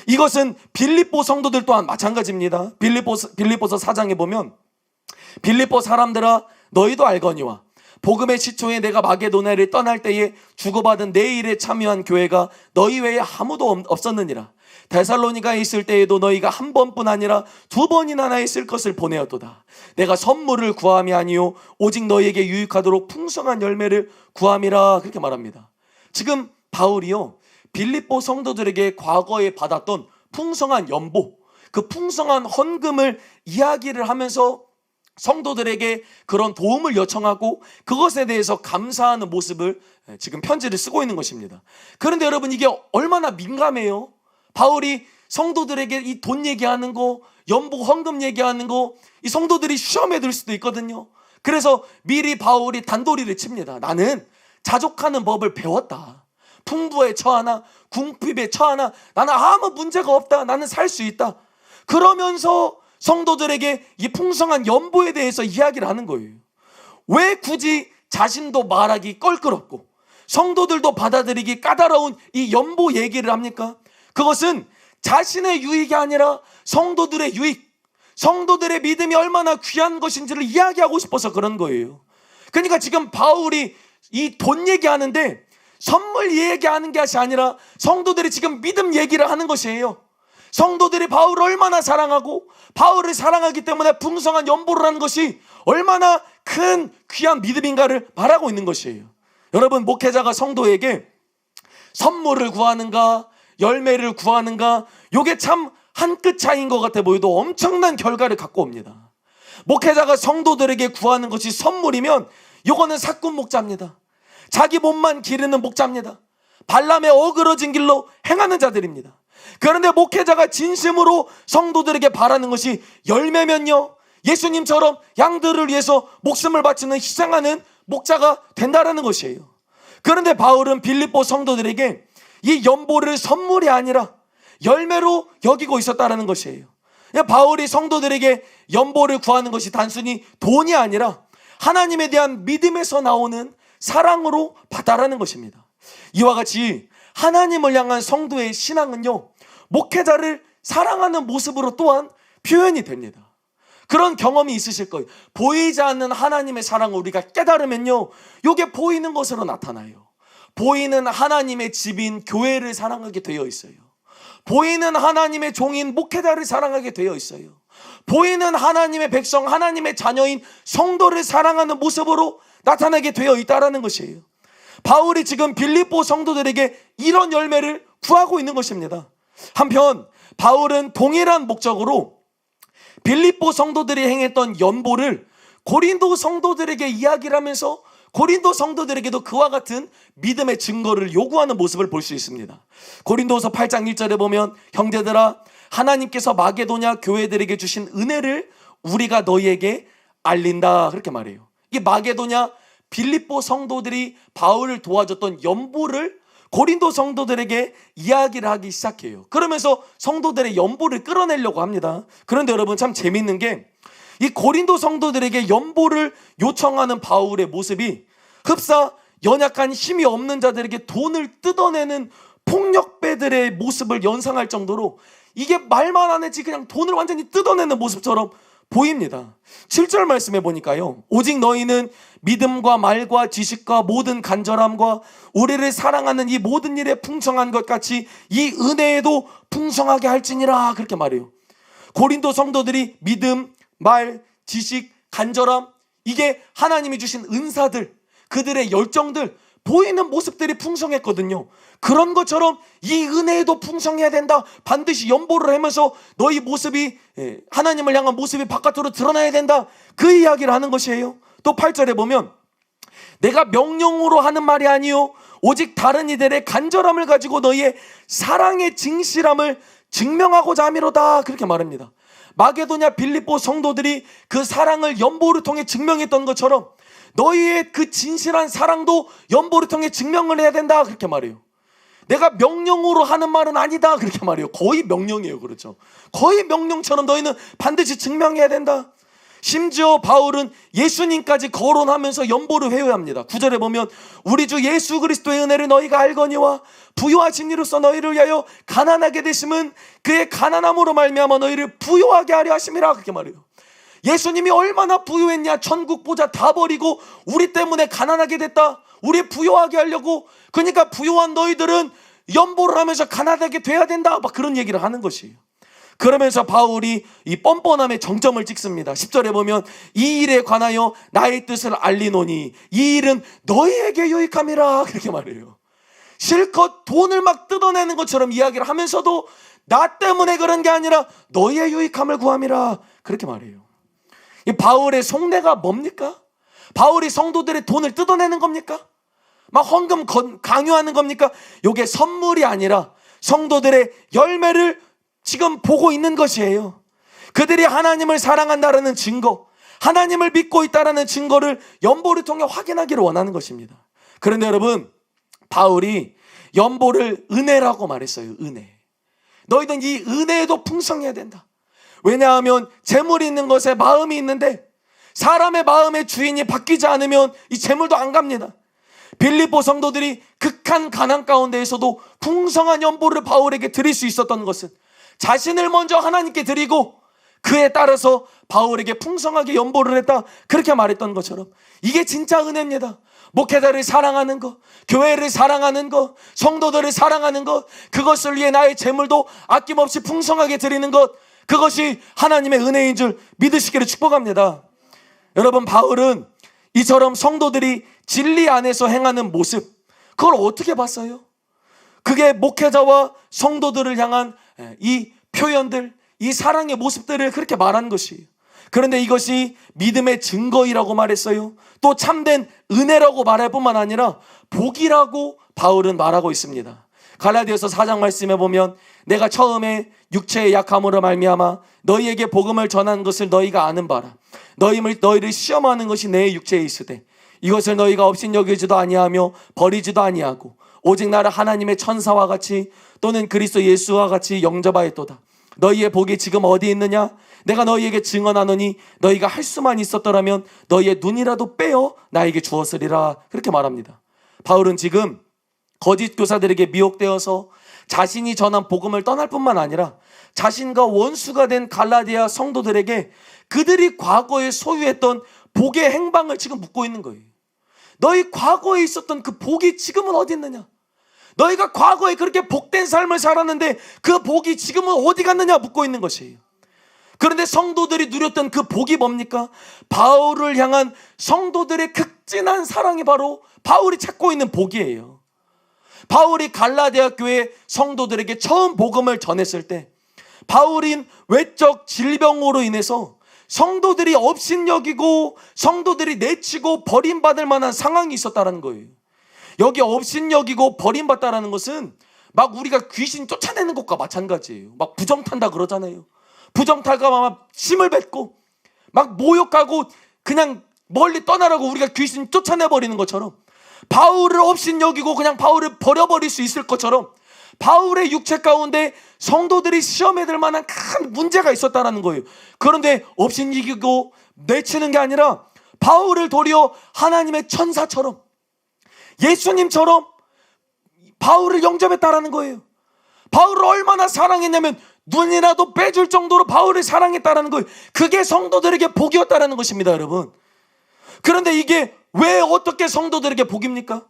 이것은 빌립보 성도들 또한 마찬가지입니다. 빌립보서 4장에 보면 빌립보 사람들아 너희도 알거니와 복음의 시초에 내가 마게도냐를 떠날 때에 주고받은 내 일에 참여한 교회가 너희 외에 아무도 없었느니라. 데살로니가에 있을 때에도 너희가 한 번뿐 아니라 두 번이나 나에 쓸 것을 보내었도다. 내가 선물을 구함이 아니요 오직 너희에게 유익하도록 풍성한 열매를 구함이라. 그렇게 말합니다. 지금 바울이요, 빌립보 성도들에게 과거에 받았던 풍성한 연보, 그 풍성한 헌금을 이야기를 하면서 성도들에게 그런 도움을 요청하고 그것에 대해서 감사하는 모습을 지금 편지를 쓰고 있는 것입니다. 그런데 여러분, 이게 얼마나 민감해요. 바울이 성도들에게 이 돈 얘기하는 거, 연보 헌금 얘기하는 거, 이 성도들이 시험에 들 수도 있거든요. 그래서 미리 바울이 단도리를 칩니다. 나는 자족하는 법을 배웠다. 풍부에 처하나 궁핍에 처하나 나는 아무 문제가 없다. 나는 살 수 있다. 그러면서 성도들에게 이 풍성한 연보에 대해서 이야기를 하는 거예요. 왜 굳이 자신도 말하기 껄끄럽고 성도들도 받아들이기 까다로운 이 연보 얘기를 합니까? 그것은 자신의 유익이 아니라 성도들의 유익, 성도들의 믿음이 얼마나 귀한 것인지를 이야기하고 싶어서 그런 거예요. 그러니까 지금 바울이 이 돈 얘기하는데 선물 얘기하는 것이 아니라 성도들이 지금 믿음 얘기를 하는 것이에요. 성도들이 바울을 얼마나 사랑하고 바울을 사랑하기 때문에 풍성한 연보를 하는 것이 얼마나 큰 귀한 믿음인가를 말하고 있는 것이에요. 여러분, 목회자가 성도에게 선물을 구하는가 열매를 구하는가, 이게 참 한 끗 차이인 것 같아 보여도 엄청난 결과를 갖고 옵니다. 목회자가 성도들에게 구하는 것이 선물이면 이거는 사꾼 목자입니다. 자기 몸만 기르는 목자입니다. 발람의 어그러진 길로 행하는 자들입니다. 그런데 목회자가 진심으로 성도들에게 바라는 것이 열매면요, 예수님처럼 양들을 위해서 목숨을 바치는 희생하는 목자가 된다라는 것이에요. 그런데 바울은 빌립보 성도들에게 이 연보를 선물이 아니라 열매로 여기고 있었다라는 것이에요. 바울이 성도들에게 연보를 구하는 것이 단순히 돈이 아니라 하나님에 대한 믿음에서 나오는 사랑으로 받아라는 것입니다. 이와 같이 하나님을 향한 성도의 신앙은요, 목회자를 사랑하는 모습으로 또한 표현이 됩니다. 그런 경험이 있으실 거예요. 보이지 않는 하나님의 사랑을 우리가 깨달으면요, 이게 보이는 것으로 나타나요. 보이는 하나님의 집인 교회를 사랑하게 되어 있어요. 보이는 하나님의 종인 목회자를 사랑하게 되어 있어요. 보이는 하나님의 백성, 하나님의 자녀인 성도를 사랑하는 모습으로 나타나게 되어 있다는 것이에요. 바울이 지금 빌립보 성도들에게 이런 열매를 구하고 있는 것입니다. 한편 바울은 동일한 목적으로 빌립보 성도들이 행했던 연보를 고린도 성도들에게 이야기를 하면서 고린도 성도들에게도 그와 같은 믿음의 증거를 요구하는 모습을 볼 수 있습니다. 고린도서 8장 1절에 보면, 형제들아, 하나님께서 마게도냐 교회들에게 주신 은혜를 우리가 너희에게 알린다, 그렇게 말해요. 이 마게도냐 빌립보 성도들이 바울을 도와줬던 연보를 고린도 성도들에게 이야기를 하기 시작해요. 그러면서 성도들의 연보를 끌어내려고 합니다. 그런데 여러분, 참 재밌는 게 이 고린도 성도들에게 연보를 요청하는 바울의 모습이 흡사 연약한 힘이 없는 자들에게 돈을 뜯어내는 폭력배들의 모습을 연상할 정도로 이게 말만 안 했지 그냥 돈을 완전히 뜯어내는 모습처럼 보입니다. 7절 말씀해 보니까요, 오직 너희는 믿음과 말과 지식과 모든 간절함과 우리를 사랑하는 이 모든 일에 풍성한 것 같이 이 은혜에도 풍성하게 할지니라, 그렇게 말해요. 고린도 성도들이 믿음, 말, 지식, 간절함, 이게 하나님이 주신 은사들, 그들의 열정들, 보이는 모습들이 풍성했거든요. 그런 것처럼 이 은혜에도 풍성해야 된다, 반드시 연보를 하면서 너희 모습이, 하나님을 향한 모습이 바깥으로 드러나야 된다, 그 이야기를 하는 것이에요. 또 8절에 보면, 내가 명령으로 하는 말이 아니요 오직 다른 이들의 간절함을 가지고 너희의 사랑의 진실함을 증명하고자 함이로다, 그렇게 말합니다. 마게도냐 빌립보 성도들이 그 사랑을 연보를 통해 증명했던 것처럼 너희의 그 진실한 사랑도 연보를 통해 증명을 해야 된다, 그렇게 말해요. 내가 명령으로 하는 말은 아니다, 그렇게 말해요. 거의 명령이에요. 그렇죠? 거의 명령처럼 너희는 반드시 증명해야 된다. 심지어 바울은 예수님까지 거론하면서 연보를 회유합니다. 9절에 보면, 우리 주 예수 그리스도의 은혜를 너희가 알거니와 부요하신 이로써 너희를 위하여 가난하게 되심은 그의 가난함으로 말미암아 너희를 부요하게 하려 하심이라, 그렇게 말해요. 예수님이 얼마나 부유했냐, 천국 보좌 다 버리고 우리 때문에 가난하게 됐다, 우리 부요하게 하려고. 그러니까 부요한 너희들은 연보를 하면서 가난하게 돼야 된다, 막 그런 얘기를 하는 것이에요. 그러면서 바울이 이 뻔뻔함의 정점을 찍습니다. 10절에 보면, 이 일에 관하여 나의 뜻을 알리노니 이 일은 너희에게 유익함이라, 그렇게 말해요. 실컷 돈을 막 뜯어내는 것처럼 이야기를 하면서도 나 때문에 그런 게 아니라 너희의 유익함을 구함이라, 그렇게 말해요. 이 바울의 속내가 뭡니까? 바울이 성도들의 돈을 뜯어내는 겁니까? 막 헌금 강요하는 겁니까? 이게 선물이 아니라 성도들의 열매를 지금 보고 있는 것이에요. 그들이 하나님을 사랑한다라는 증거, 하나님을 믿고 있다라는 증거를 연보를 통해 확인하기를 원하는 것입니다. 그런데 여러분, 바울이 연보를 은혜라고 말했어요. 은혜. 너희는 이 은혜에도 풍성해야 된다. 왜냐하면 재물이 있는 것에 마음이 있는데 사람의 마음의 주인이 바뀌지 않으면 이 재물도 안 갑니다. 빌립보 성도들이 극한 가난 가운데에서도 풍성한 연보를 바울에게 드릴 수 있었던 것은 자신을 먼저 하나님께 드리고 그에 따라서 바울에게 풍성하게 연보를 했다, 그렇게 말했던 것처럼 이게 진짜 은혜입니다. 목회자를 사랑하는 것, 교회를 사랑하는 것, 성도들을 사랑하는 것, 그것을 위해 나의 재물도 아낌없이 풍성하게 드리는 것, 그것이 하나님의 은혜인 줄 믿으시기를 축복합니다. 여러분, 바울은 이처럼 성도들이 진리 안에서 행하는 모습, 그걸 어떻게 봤어요? 그게 목회자와 성도들을 향한 이 표현들, 이 사랑의 모습들을 그렇게 말한 것이에요. 그런데 이것이 믿음의 증거이라고 말했어요. 또 참된 은혜라고 말할 뿐만 아니라 복이라고 바울은 말하고 있습니다. 갈라디아서 4장 말씀에 보면 내가 처음에 육체의 약함으로 말미암아 너희에게 복음을 전한 것을 너희가 아는 바라. 너희를 시험하는 것이 내 육체에 있으되 이것을 너희가 업신여기지도 아니하며 버리지도 아니하고 오직 나를 하나님의 천사와 같이 또는 그리스도 예수와 같이 영접하였도다. 너희의 복이 지금 어디 있느냐? 내가 너희에게 증언하노니 너희가 할 수만 있었더라면 너희의 눈이라도 빼어 나에게 주었으리라, 그렇게 말합니다. 바울은 지금 거짓 교사들에게 미혹되어서 자신이 전한 복음을 떠날 뿐만 아니라 자신과 원수가 된 갈라디아 성도들에게 그들이 과거에 소유했던 복의 행방을 지금 묻고 있는 거예요. 너희 과거에 있었던 그 복이 지금은 어디 있느냐? 너희가 과거에 그렇게 복된 삶을 살았는데 그 복이 지금은 어디 갔느냐 묻고 있는 것이에요. 그런데 성도들이 누렸던 그 복이 뭡니까? 바울을 향한 성도들의 극진한 사랑이 바로 바울이 찾고 있는 복이에요. 바울이 갈라디아 교회 성도들에게 처음 복음을 전했을 때 바울인 외적 질병으로 인해서 성도들이 업신여기고 성도들이 내치고 버림받을 만한 상황이 있었다는 거예요. 여기 업신여기고 버림받다라는 것은 막 우리가 귀신 쫓아내는 것과 마찬가지예요. 막 부정탄다 그러잖아요. 부정탈까 막 침을 뱉고 막 모욕하고 그냥 멀리 떠나라고 우리가 귀신 쫓아내버리는 것처럼 바울을 업신여기고 그냥 바울을 버려버릴 수 있을 것처럼 바울의 육체 가운데 성도들이 시험에 들 만한 큰 문제가 있었다는 거예요. 그런데 업신여기고 내치는 게 아니라 바울을 도리어 하나님의 천사처럼 예수님처럼 바울을 영접했다라는 거예요. 바울을 얼마나 사랑했냐면 눈이라도 빼줄 정도로 바울을 사랑했다라는 거예요. 그게 성도들에게 복이었다라는 것입니다, 여러분. 그런데 이게 왜 어떻게 성도들에게 복입니까?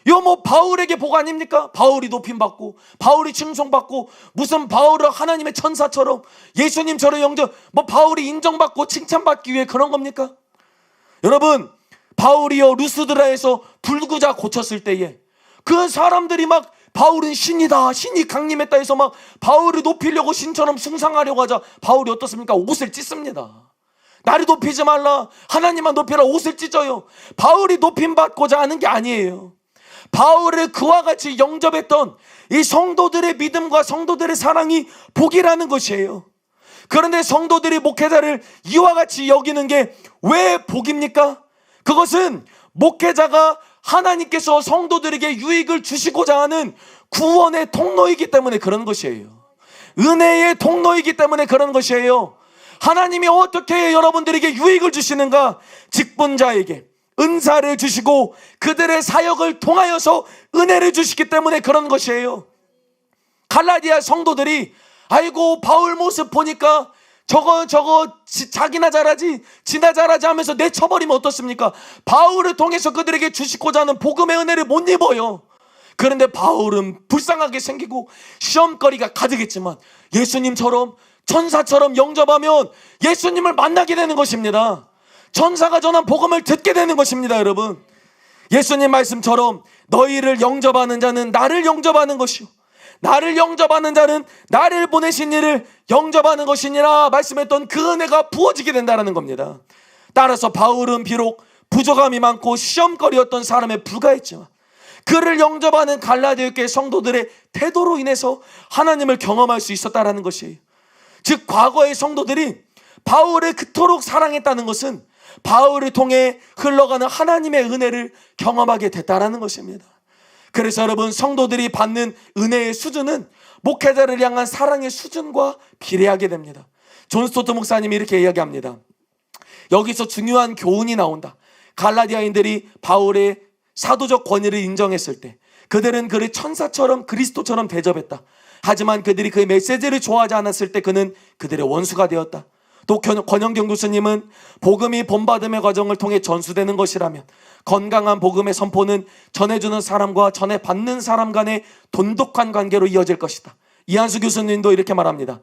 이거 뭐 바울에게 복 아닙니까? 바울이 높임받고 바울이 칭송받고 무슨 바울을 하나님의 천사처럼 예수님처럼 영접, 뭐 바울이 인정받고 칭찬받기 위해 그런 겁니까? 여러분, 바울이요 루스드라에서 불구자 고쳤을 때에 그 사람들이 막 바울은 신이다, 신이 강림했다 해서 막 바울을 높이려고 신처럼 숭상하려고 하자 바울이 어떻습니까? 옷을 찢습니다. 나를 높이지 말라, 하나님만 높이라, 옷을 찢어요. 바울이 높임받고자 하는 게 아니에요. 바울을 그와 같이 영접했던 이 성도들의 믿음과 성도들의 사랑이 복이라는 것이에요. 그런데 성도들이 목회자를 이와 같이 여기는 게 왜 복입니까? 그것은 목회자가 하나님께서 성도들에게 유익을 주시고자 하는 구원의 통로이기 때문에 그런 것이에요. 은혜의 통로이기 때문에 그런 것이에요. 하나님이 어떻게 여러분들에게 유익을 주시는가? 직분자에게 은사를 주시고 그들의 사역을 통하여서 은혜를 주시기 때문에 그런 것이에요. 갈라디아 성도들이 아이고 바울 모습 보니까 저거 자기나 잘하지 지나 잘하지 하면서 내쳐버리면 어떻습니까? 바울을 통해서 그들에게 주시고자 하는 복음의 은혜를 못 입어요. 그런데 바울은 불쌍하게 생기고 시험거리가 가득했지만 예수님처럼 천사처럼 영접하면 예수님을 만나게 되는 것입니다. 천사가 전한 복음을 듣게 되는 것입니다, 여러분. 예수님 말씀처럼 너희를 영접하는 자는 나를 영접하는 것이요 나를 영접하는 자는 나를 보내신 이를 영접하는 것이니라 말씀했던 그 은혜가 부어지게 된다는 겁니다. 따라서 바울은 비록 부족함이 많고 시험거리였던 사람에 불과했지만 그를 영접하는 갈라디아 교회 성도들의 태도로 인해서 하나님을 경험할 수 있었다는 것이에요. 즉 과거의 성도들이 바울을 그토록 사랑했다는 것은 바울을 통해 흘러가는 하나님의 은혜를 경험하게 됐다는 것입니다. 그래서 여러분, 성도들이 받는 은혜의 수준은 목회자를 향한 사랑의 수준과 비례하게 됩니다. 존 스토트 목사님이 이렇게 이야기합니다. 여기서 중요한 교훈이 나온다. 갈라디아인들이 바울의 사도적 권위를 인정했을 때 그들은 그를 천사처럼 그리스도처럼 대접했다. 하지만 그들이 그의 메시지를 좋아하지 않았을 때 그는 그들의 원수가 되었다. 또 권영경 교수님은 복음이 본받음의 과정을 통해 전수되는 것이라면 건강한 복음의 선포는 전해주는 사람과 전해받는 사람 간의 돈독한 관계로 이어질 것이다. 이한수 교수님도 이렇게 말합니다.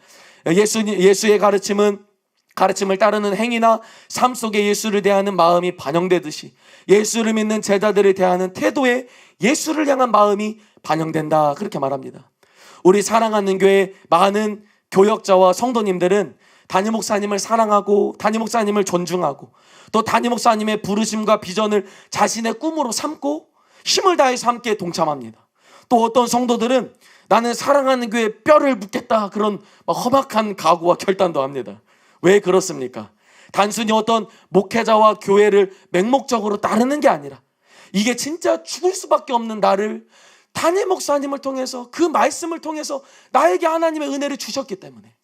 예수의 가르침을 따르는 행위나 삶 속에 예수를 대하는 마음이 반영되듯이 예수를 믿는 제자들을 대하는 태도에 예수를 향한 마음이 반영된다. 그렇게 말합니다. 우리 사랑하는 교회 많은 교역자와 성도님들은 담임 목사님을 사랑하고 담임 목사님을 존중하고 또 담임 목사님의 부르심과 비전을 자신의 꿈으로 삼고 힘을 다해서 함께 동참합니다. 또 어떤 성도들은 나는 사랑하는 교회에 뼈를 묻겠다, 그런 험악한 각오와 결단도 합니다. 왜 그렇습니까? 단순히 어떤 목회자와 교회를 맹목적으로 따르는 게 아니라 이게 진짜 죽을 수밖에 없는 나를 담임 목사님을 통해서 그 말씀을 통해서 나에게 하나님의 은혜를 주셨기 때문에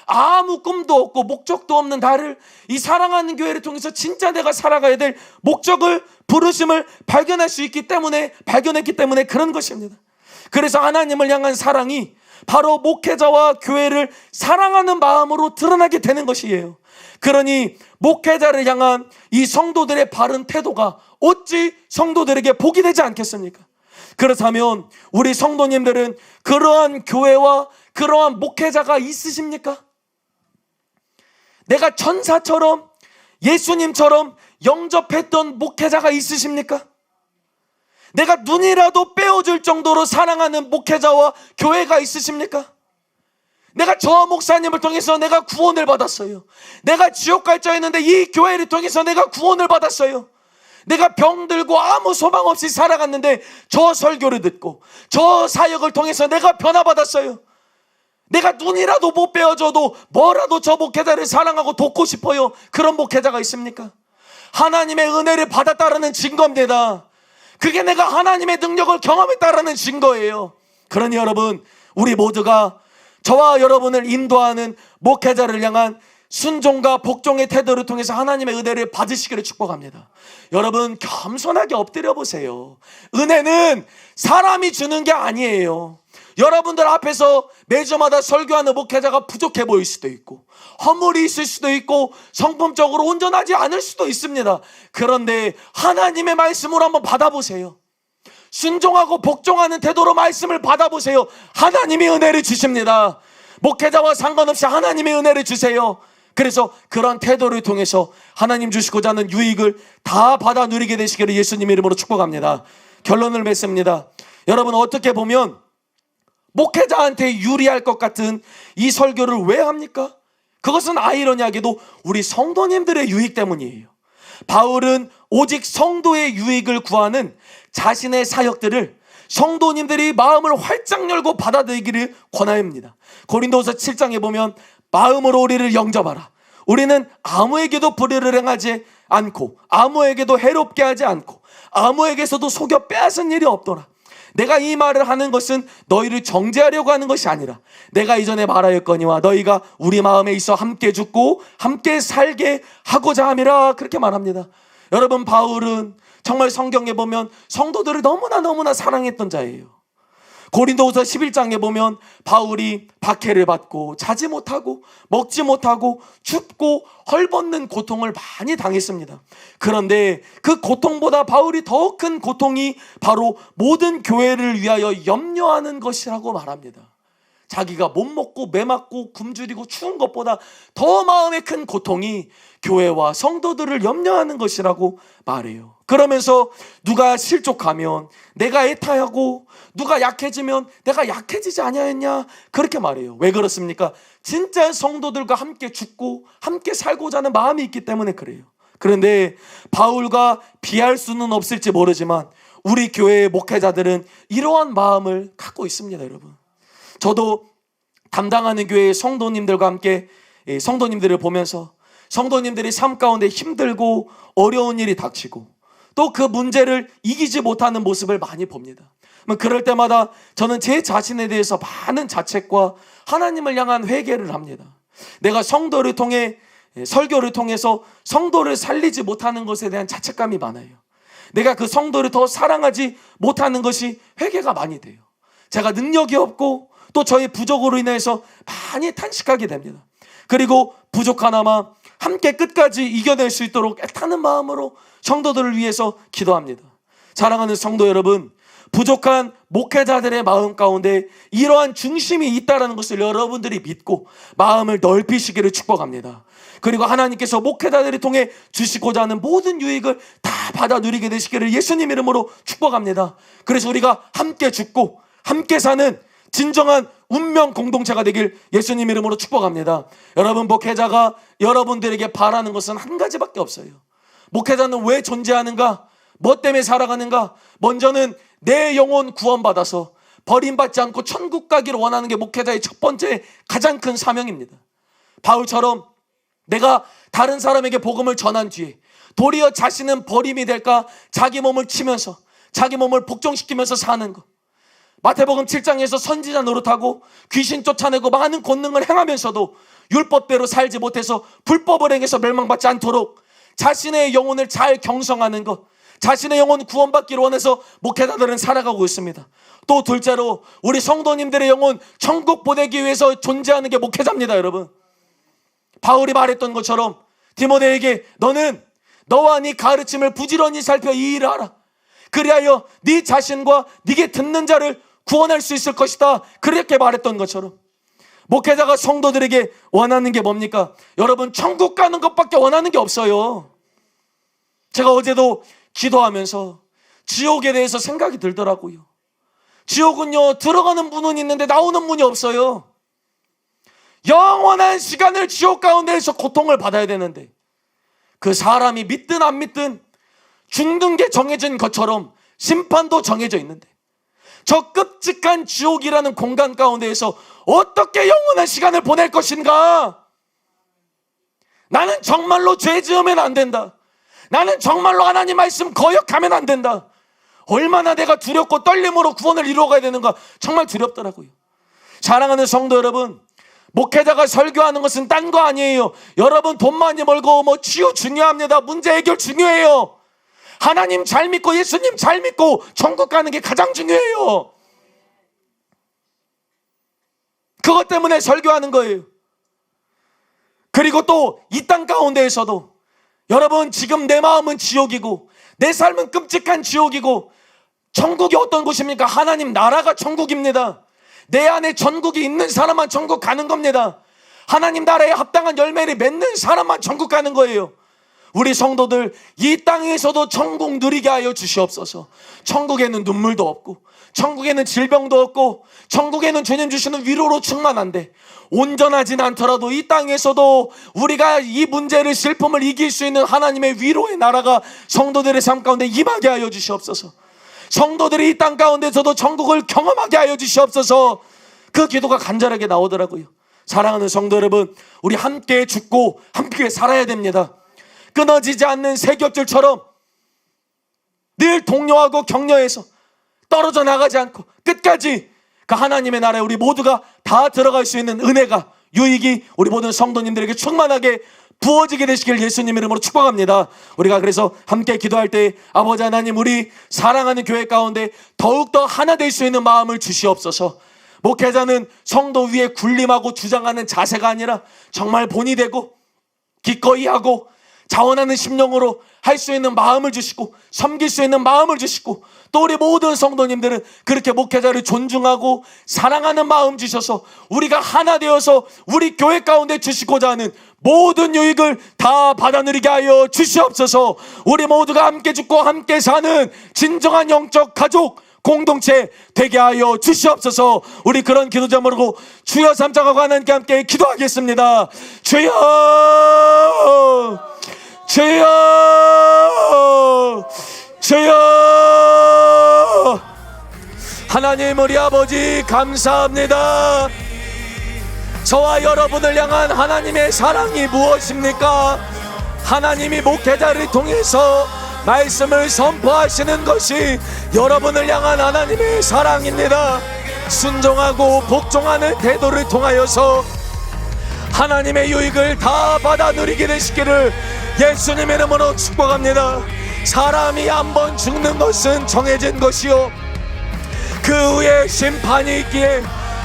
아무 꿈도 없고 목적도 없는 나를 이 사랑하는 교회를 통해서 진짜 내가 살아가야 될 목적을, 부르심을 발견했기 때문에 그런 것입니다. 그래서 하나님을 향한 사랑이 바로 목회자와 교회를 사랑하는 마음으로 드러나게 되는 것이에요. 그러니 목회자를 향한 이 성도들의 바른 태도가 어찌 성도들에게 복이 되지 않겠습니까? 그렇다면 우리 성도님들은 그러한 교회와 그러한 목회자가 있으십니까? 내가 천사처럼 예수님처럼 영접했던 목회자가 있으십니까? 내가 눈이라도 빼어줄 정도로 사랑하는 목회자와 교회가 있으십니까? 내가 저 목사님을 통해서 내가 구원을 받았어요. 내가 지옥 갈 자였는데 이 교회를 통해서 내가 구원을 받았어요. 내가 병들고 아무 소망 없이 살아갔는데 저 설교를 듣고 저 사역을 통해서 내가 변화받았어요. 내가 눈이라도 못 빼어줘도 뭐라도 저 목회자를 사랑하고 돕고 싶어요. 그런 목회자가 있습니까? 하나님의 은혜를 받았다라는 증거입니다. 그게 내가 하나님의 능력을 경험했다라는 증거예요. 그러니 여러분, 우리 모두가 저와 여러분을 인도하는 목회자를 향한 순종과 복종의 태도를 통해서 하나님의 은혜를 받으시기를 축복합니다. 여러분, 겸손하게 엎드려 보세요. 은혜는 사람이 주는 게 아니에요. 여러분들 앞에서 매주마다 설교하는 목회자가 부족해 보일 수도 있고 허물이 있을 수도 있고 성품적으로 온전하지 않을 수도 있습니다. 그런데 하나님의 말씀으로 한번 받아보세요. 순종하고 복종하는 태도로 말씀을 받아보세요. 하나님이 은혜를 주십니다. 목회자와 상관없이 하나님의 은혜를 주세요. 그래서 그런 태도를 통해서 하나님 주시고자 하는 유익을 다 받아 누리게 되시기를 예수님 이름으로 축복합니다. 결론을 맺습니다. 여러분, 어떻게 보면 목회자한테 유리할 것 같은 이 설교를 왜 합니까? 그것은 아이러니하게도 우리 성도님들의 유익 때문이에요. 바울은 오직 성도의 유익을 구하는 자신의 사역들을 성도님들이 마음을 활짝 열고 받아들이기를 권하입니다. 고린도후서 7장에 보면 마음으로 우리를 영접하라. 우리는 아무에게도 불의를 행하지 않고 아무에게도 해롭게 하지 않고 아무에게서도 속여 빼앗은 일이 없더라. 내가 이 말을 하는 것은 너희를 정죄하려고 하는 것이 아니라 내가 이전에 말하였거니와 너희가 우리 마음에 있어 함께 죽고 함께 살게 하고자 함이라. 그렇게 말합니다. 여러분, 바울은 정말 성경에 보면 성도들을 너무나 사랑했던 자예요. 고린도후서 11장에 보면 바울이 박해를 받고 자지 못하고 먹지 못하고 춥고 헐벗는 고통을 많이 당했습니다. 그런데 그 고통보다 바울이 더 큰 고통이 바로 모든 교회를 위하여 염려하는 것이라고 말합니다. 자기가 못 먹고 매맞고 굶주리고 추운 것보다 더 마음에 큰 고통이 교회와 성도들을 염려하는 것이라고 말해요. 그러면서 누가 실족하면 내가 애타하고 누가 약해지면 내가 약해지지 아니하였냐 그렇게 말해요. 왜 그렇습니까? 진짜 성도들과 함께 죽고 함께 살고자 하는 마음이 있기 때문에 그래요. 그런데 바울과 비할 수는 없을지 모르지만 우리 교회의 목회자들은 이러한 마음을 갖고 있습니다. 여러분, 저도 담당하는 교회의 성도님들과 함께 성도님들을 보면서 성도님들이 삶 가운데 힘들고 어려운 일이 닥치고 또 그 문제를 이기지 못하는 모습을 많이 봅니다. 그럴 때마다 저는 제 자신에 대해서 많은 자책과 하나님을 향한 회개를 합니다. 내가 성도를 통해 설교를 통해서 성도를 살리지 못하는 것에 대한 자책감이 많아요. 내가 그 성도를 더 사랑하지 못하는 것이 회개가 많이 돼요. 제가 능력이 없고 또 저의 부족으로 인해서 많이 탄식하게 됩니다. 그리고 부족하나마 함께 끝까지 이겨낼 수 있도록 애타는 마음으로 성도들을 위해서 기도합니다. 사랑하는 성도 여러분, 부족한 목회자들의 마음 가운데 이러한 중심이 있다는 것을 여러분들이 믿고 마음을 넓히시기를 축복합니다. 그리고 하나님께서 목회자들을 통해 주시고자 하는 모든 유익을 다 받아 누리게 되시기를 예수님 이름으로 축복합니다. 그래서 우리가 함께 죽고 함께 사는 진정한 운명 공동체가 되길 예수님 이름으로 축복합니다. 여러분, 목회자가 여러분들에게 바라는 것은 한 가지밖에 없어요. 목회자는 왜 존재하는가? 뭐 때문에 살아가는가? 먼저는 내 영혼 구원받아서 버림받지 않고 천국 가기를 원하는 게 목회자의 첫 번째 가장 큰 사명입니다. 바울처럼 내가 다른 사람에게 복음을 전한 뒤에 도리어 자신은 버림이 될까 자기 몸을 치면서 자기 몸을 복종시키면서 사는 것. 마태복음 7장에서 선지자 노릇하고 귀신 쫓아내고 많은 권능을 행하면서도 율법대로 살지 못해서 불법을 행해서 멸망받지 않도록 자신의 영혼을 잘 경성하는 것, 자신의 영혼 구원받기를 원해서 목회자들은 살아가고 있습니다. 또 둘째로 우리 성도님들의 영혼 천국 보내기 위해서 존재하는 게 목회자입니다. 여러분, 바울이 말했던 것처럼 디모데에게 너는 너와 네 가르침을 부지런히 살펴 이 일을 하라. 그리하여 네 자신과 네게 듣는 자를 구원할 수 있을 것이다. 그렇게 말했던 것처럼 목회자가 성도들에게 원하는 게 뭡니까? 여러분, 천국 가는 것밖에 원하는 게 없어요. 제가 어제도 기도하면서 지옥에 대해서 생각이 들더라고요. 지옥은요, 들어가는 문은 있는데 나오는 문이 없어요. 영원한 시간을 지옥 가운데에서 고통을 받아야 되는데 그 사람이 믿든 안 믿든 죽는 게 정해진 것처럼 심판도 정해져 있는데 저 끔찍한 지옥이라는 공간 가운데에서 어떻게 영원한 시간을 보낼 것인가? 나는 정말로 죄 지으면 안 된다. 나는 정말로 하나님 말씀 거역하면 안 된다. 얼마나 내가 두렵고 떨림으로 구원을 이루어가야 되는가, 정말 두렵더라고요. 사랑하는 성도 여러분, 목회자가 설교하는 것은 딴 거 아니에요. 여러분, 돈 많이 벌고 뭐 치유 중요합니다. 문제 해결 중요해요. 하나님 잘 믿고 예수님 잘 믿고 천국 가는 게 가장 중요해요. 그것 때문에 설교하는 거예요. 그리고 또 이 땅 가운데에서도 여러분, 지금 내 마음은 지옥이고 내 삶은 끔찍한 지옥이고 천국이 어떤 곳입니까? 하나님 나라가 천국입니다. 내 안에 천국이 있는 사람만 천국 가는 겁니다. 하나님 나라에 합당한 열매를 맺는 사람만 천국 가는 거예요. 우리 성도들 이 땅에서도 천국 누리게 하여 주시옵소서. 천국에는 눈물도 없고 천국에는 질병도 없고 천국에는 주님 주시는 위로로 충만한데 온전하진 않더라도 이 땅에서도 우리가 이 문제를 슬픔을 이길 수 있는 하나님의 위로의 나라가 성도들의 삶 가운데 임하게 하여 주시옵소서. 성도들이 이 땅 가운데서도 천국을 경험하게 하여 주시옵소서. 그 기도가 간절하게 나오더라고요. 사랑하는 성도 여러분, 우리 함께 죽고 함께 살아야 됩니다. 끊어지지 않는 새 곁줄처럼 늘 독려하고 격려해서 떨어져 나가지 않고 끝까지 그 하나님의 나라에 우리 모두가 다 들어갈 수 있는 은혜가, 유익이 우리 모든 성도님들에게 충만하게 부어지게 되시길 예수님 이름으로 축복합니다. 우리가 그래서 함께 기도할 때 아버지 하나님, 우리 사랑하는 교회 가운데 더욱더 하나 될 수 있는 마음을 주시옵소서. 목회자는 성도 위에 군림하고 주장하는 자세가 아니라 정말 본이 되고 기꺼이 하고 자원하는 심령으로 할 수 있는 마음을 주시고 섬길 수 있는 마음을 주시고 또 우리 모든 성도님들은 그렇게 목회자를 존중하고 사랑하는 마음 주셔서 우리가 하나 되어서 우리 교회 가운데 주시고자 하는 모든 유익을 다 받아 누리게 하여 주시옵소서. 우리 모두가 함께 죽고 함께 사는 진정한 영적 가족 공동체 되게 하여 주시옵소서. 우리 그런 기도 제목으로 주여 삼자하고 하나님께 함께 기도하겠습니다. 주여, 주여, 주여. 하나님 우리 아버지 감사합니다. 저와 여러분을 향한 하나님의 사랑이 무엇입니까? 하나님이 목회자를 통해서 말씀을 선포하시는 것이 여러분을 향한 하나님의 사랑입니다. 순종하고 복종하는 태도를 통하여서 하나님의 유익을 다 받아 누리게 되시기를 예수님의 이름으로 축복합니다. 사람이 한번 죽는 것은 정해진 것이요, 그 후에 심판이 있기에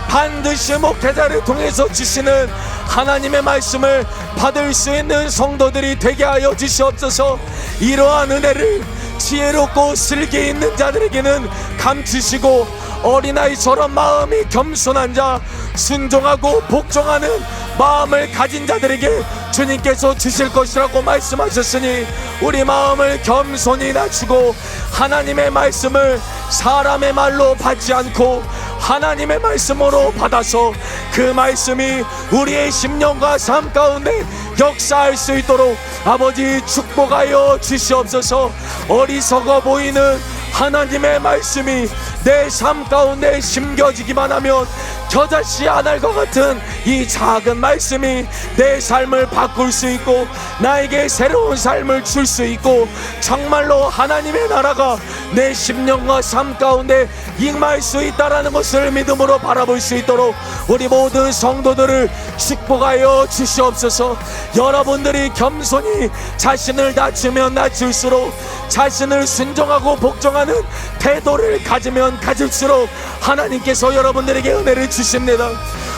반드시 목회자를 통해서 주시는 하나님의 말씀을 받을 수 있는 성도들이 되게 하여 주시옵소서. 이러한 은혜를 지혜롭고 슬기 있는 자들에게는 감추시고 어린아이처럼 마음이 겸손한 자, 순종하고 복종하는 마음을 가진 자들에게 주님께서 주실 것이라고 말씀하셨으니 우리 마음을 겸손히 낮추고 하나님의 말씀을 사람의 말로 받지 않고 하나님의 말씀으로 받아서 그 말씀이 우리의 심령과 삶 가운데 역사할 수 있도록 아버지 축복하여 주시옵소서. 어리석어 보이는 하나님의 말씀이 내 삶 가운데 심겨지기만 하면 겨자씨 하나과 같은 이 작은 말씀이 내 삶을 바꿀 수 있고 나에게 새로운 삶을 줄 수 있고 정말로 하나님의 나라가 내 심령과 삶 가운데 임할 수 있다라는 것을 믿음으로 바라볼 수 있도록 우리 모든 성도들을 축복하여 주시옵소서. 여러분들이 겸손히 자신을 낮추면 낮출수록, 자신을 순종하고 복종하는 태도를 가지면 가질수록 하나님께서 여러분들에게 은혜를 주십니다.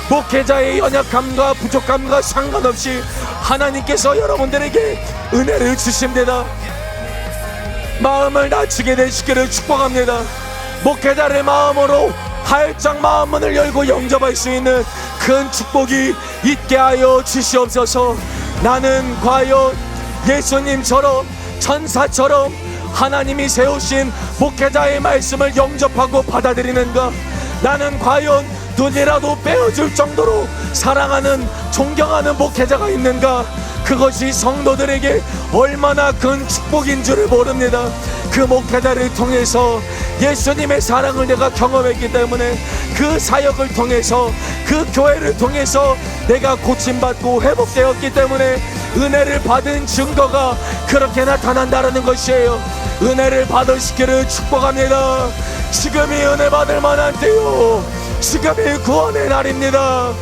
목회자의 연약함과 부족함과 상관없이 하나님께서 여러분들에게 은혜를 주십니다. 마음을 낮추게 되시기를 축복합니다. 목회자의 마음으로 활짝 마음문을 열고 영접할 수 있는 큰 축복이 있게 하여 주시옵소서. 나는 과연 예수님처럼 천사처럼 하나님이 세우신 목회자의 말씀을 영접하고 받아들이는가? 나는 과연 눈이라도 빼어줄 정도로 사랑하는 존경하는 목회자가 있는가? 그것이 성도들에게 얼마나 큰 축복인 줄을 모릅니다. 그 목회자를 통해서 예수님의 사랑을 내가 경험했기 때문에 그 사역을 통해서 그 교회를 통해서 내가 고침받고 회복되었기 때문에 은혜를 받은 증거가 그렇게 나타난다는 것이에요. 은혜를 받으시기를 축복합니다. 지금이 은혜 받을 만한 때요, 지금이 구원의 날입니다.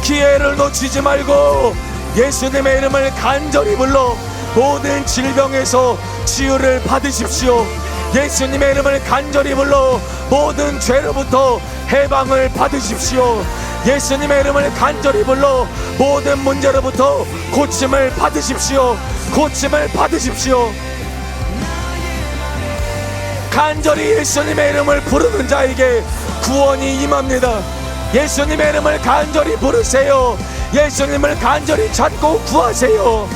기회를 놓치지 말고 예수님의 이름을 간절히 불러 모든 질병에서 치유를 받으십시오. 예수님의 이름을 간절히 불러 모든 죄로부터 해방을 받으십시오. 예수님의 이름을 간절히 불러 모든 문제로부터 고침을 받으십시오. 고침을 받으십시오. 간절히 예수님의 이름을 부르는 자에게 구원이 임합니다. 예수님의 이름을 간절히 부르세요. 예수님을 간절히 찾고 구하세요.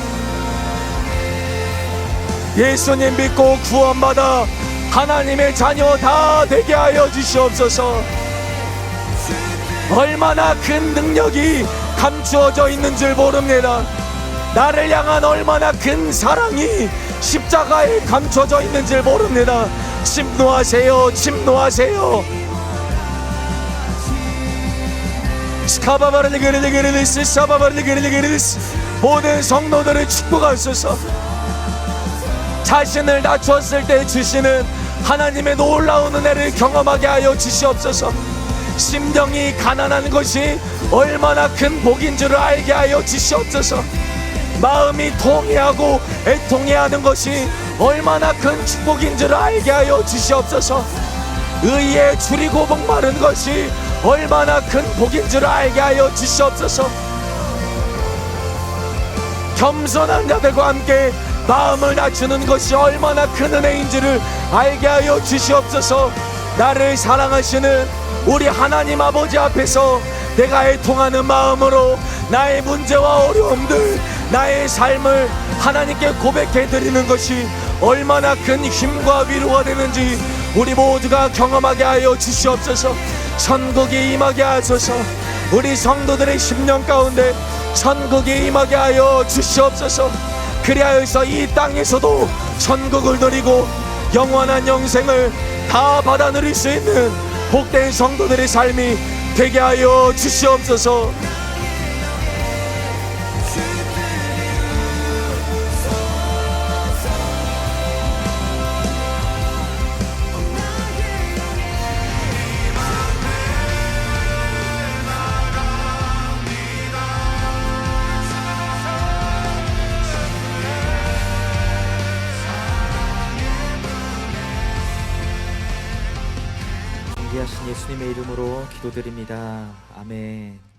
예수님 믿고 구원받아 하나님의 자녀 다 되게 하여 주시옵소서. 얼마나 큰 능력이 감추어져 있는 줄 모릅니다. 나를 향한 얼마나 큰 사랑이 십자가에 감춰져 있는 줄 모릅니다. 침노하세요. 침노하세요. 모든 성도들을 축복하소서. 자신을 낮추었을 때 주시는 하나님의 놀라운 은혜를 경험하게 하여 주시옵소서. 심령이 가난한 것이 얼마나 큰 복인 줄을 알게 하여 주시옵소서. 마음이 통회하고 애통해하는 것이 얼마나 큰 축복인 줄을 알게 하여 주시옵소서. 의에 줄이고 목마른 것이 얼마나 큰 복인 줄을 알게 하여 주시옵소서. 겸손한 자들과 함께 마음을 낮추는 것이 얼마나 큰 은혜인지를 알게 하여 주시옵소서. 나를 사랑하시는 우리 하나님 아버지 앞에서 내가 애통하는 마음으로 나의 문제와 어려움들, 나의 삶을 하나님께 고백해 드리는 것이 얼마나 큰 힘과 위로가 되는지 우리 모두가 경험하게 하여 주시옵소서. 천국이 임하게 하소서. 우리 성도들의 심령 가운데 천국이 임하게 하여 주시옵소서. 그리하여서 이 땅에서도 천국을 누리고 영원한 영생을 다 받아 누릴 수 있는 복된 성도들의 삶이 되게 하여 주시옵소서. 존귀하신 예수님의 이름으로 기도드립니다. 아멘.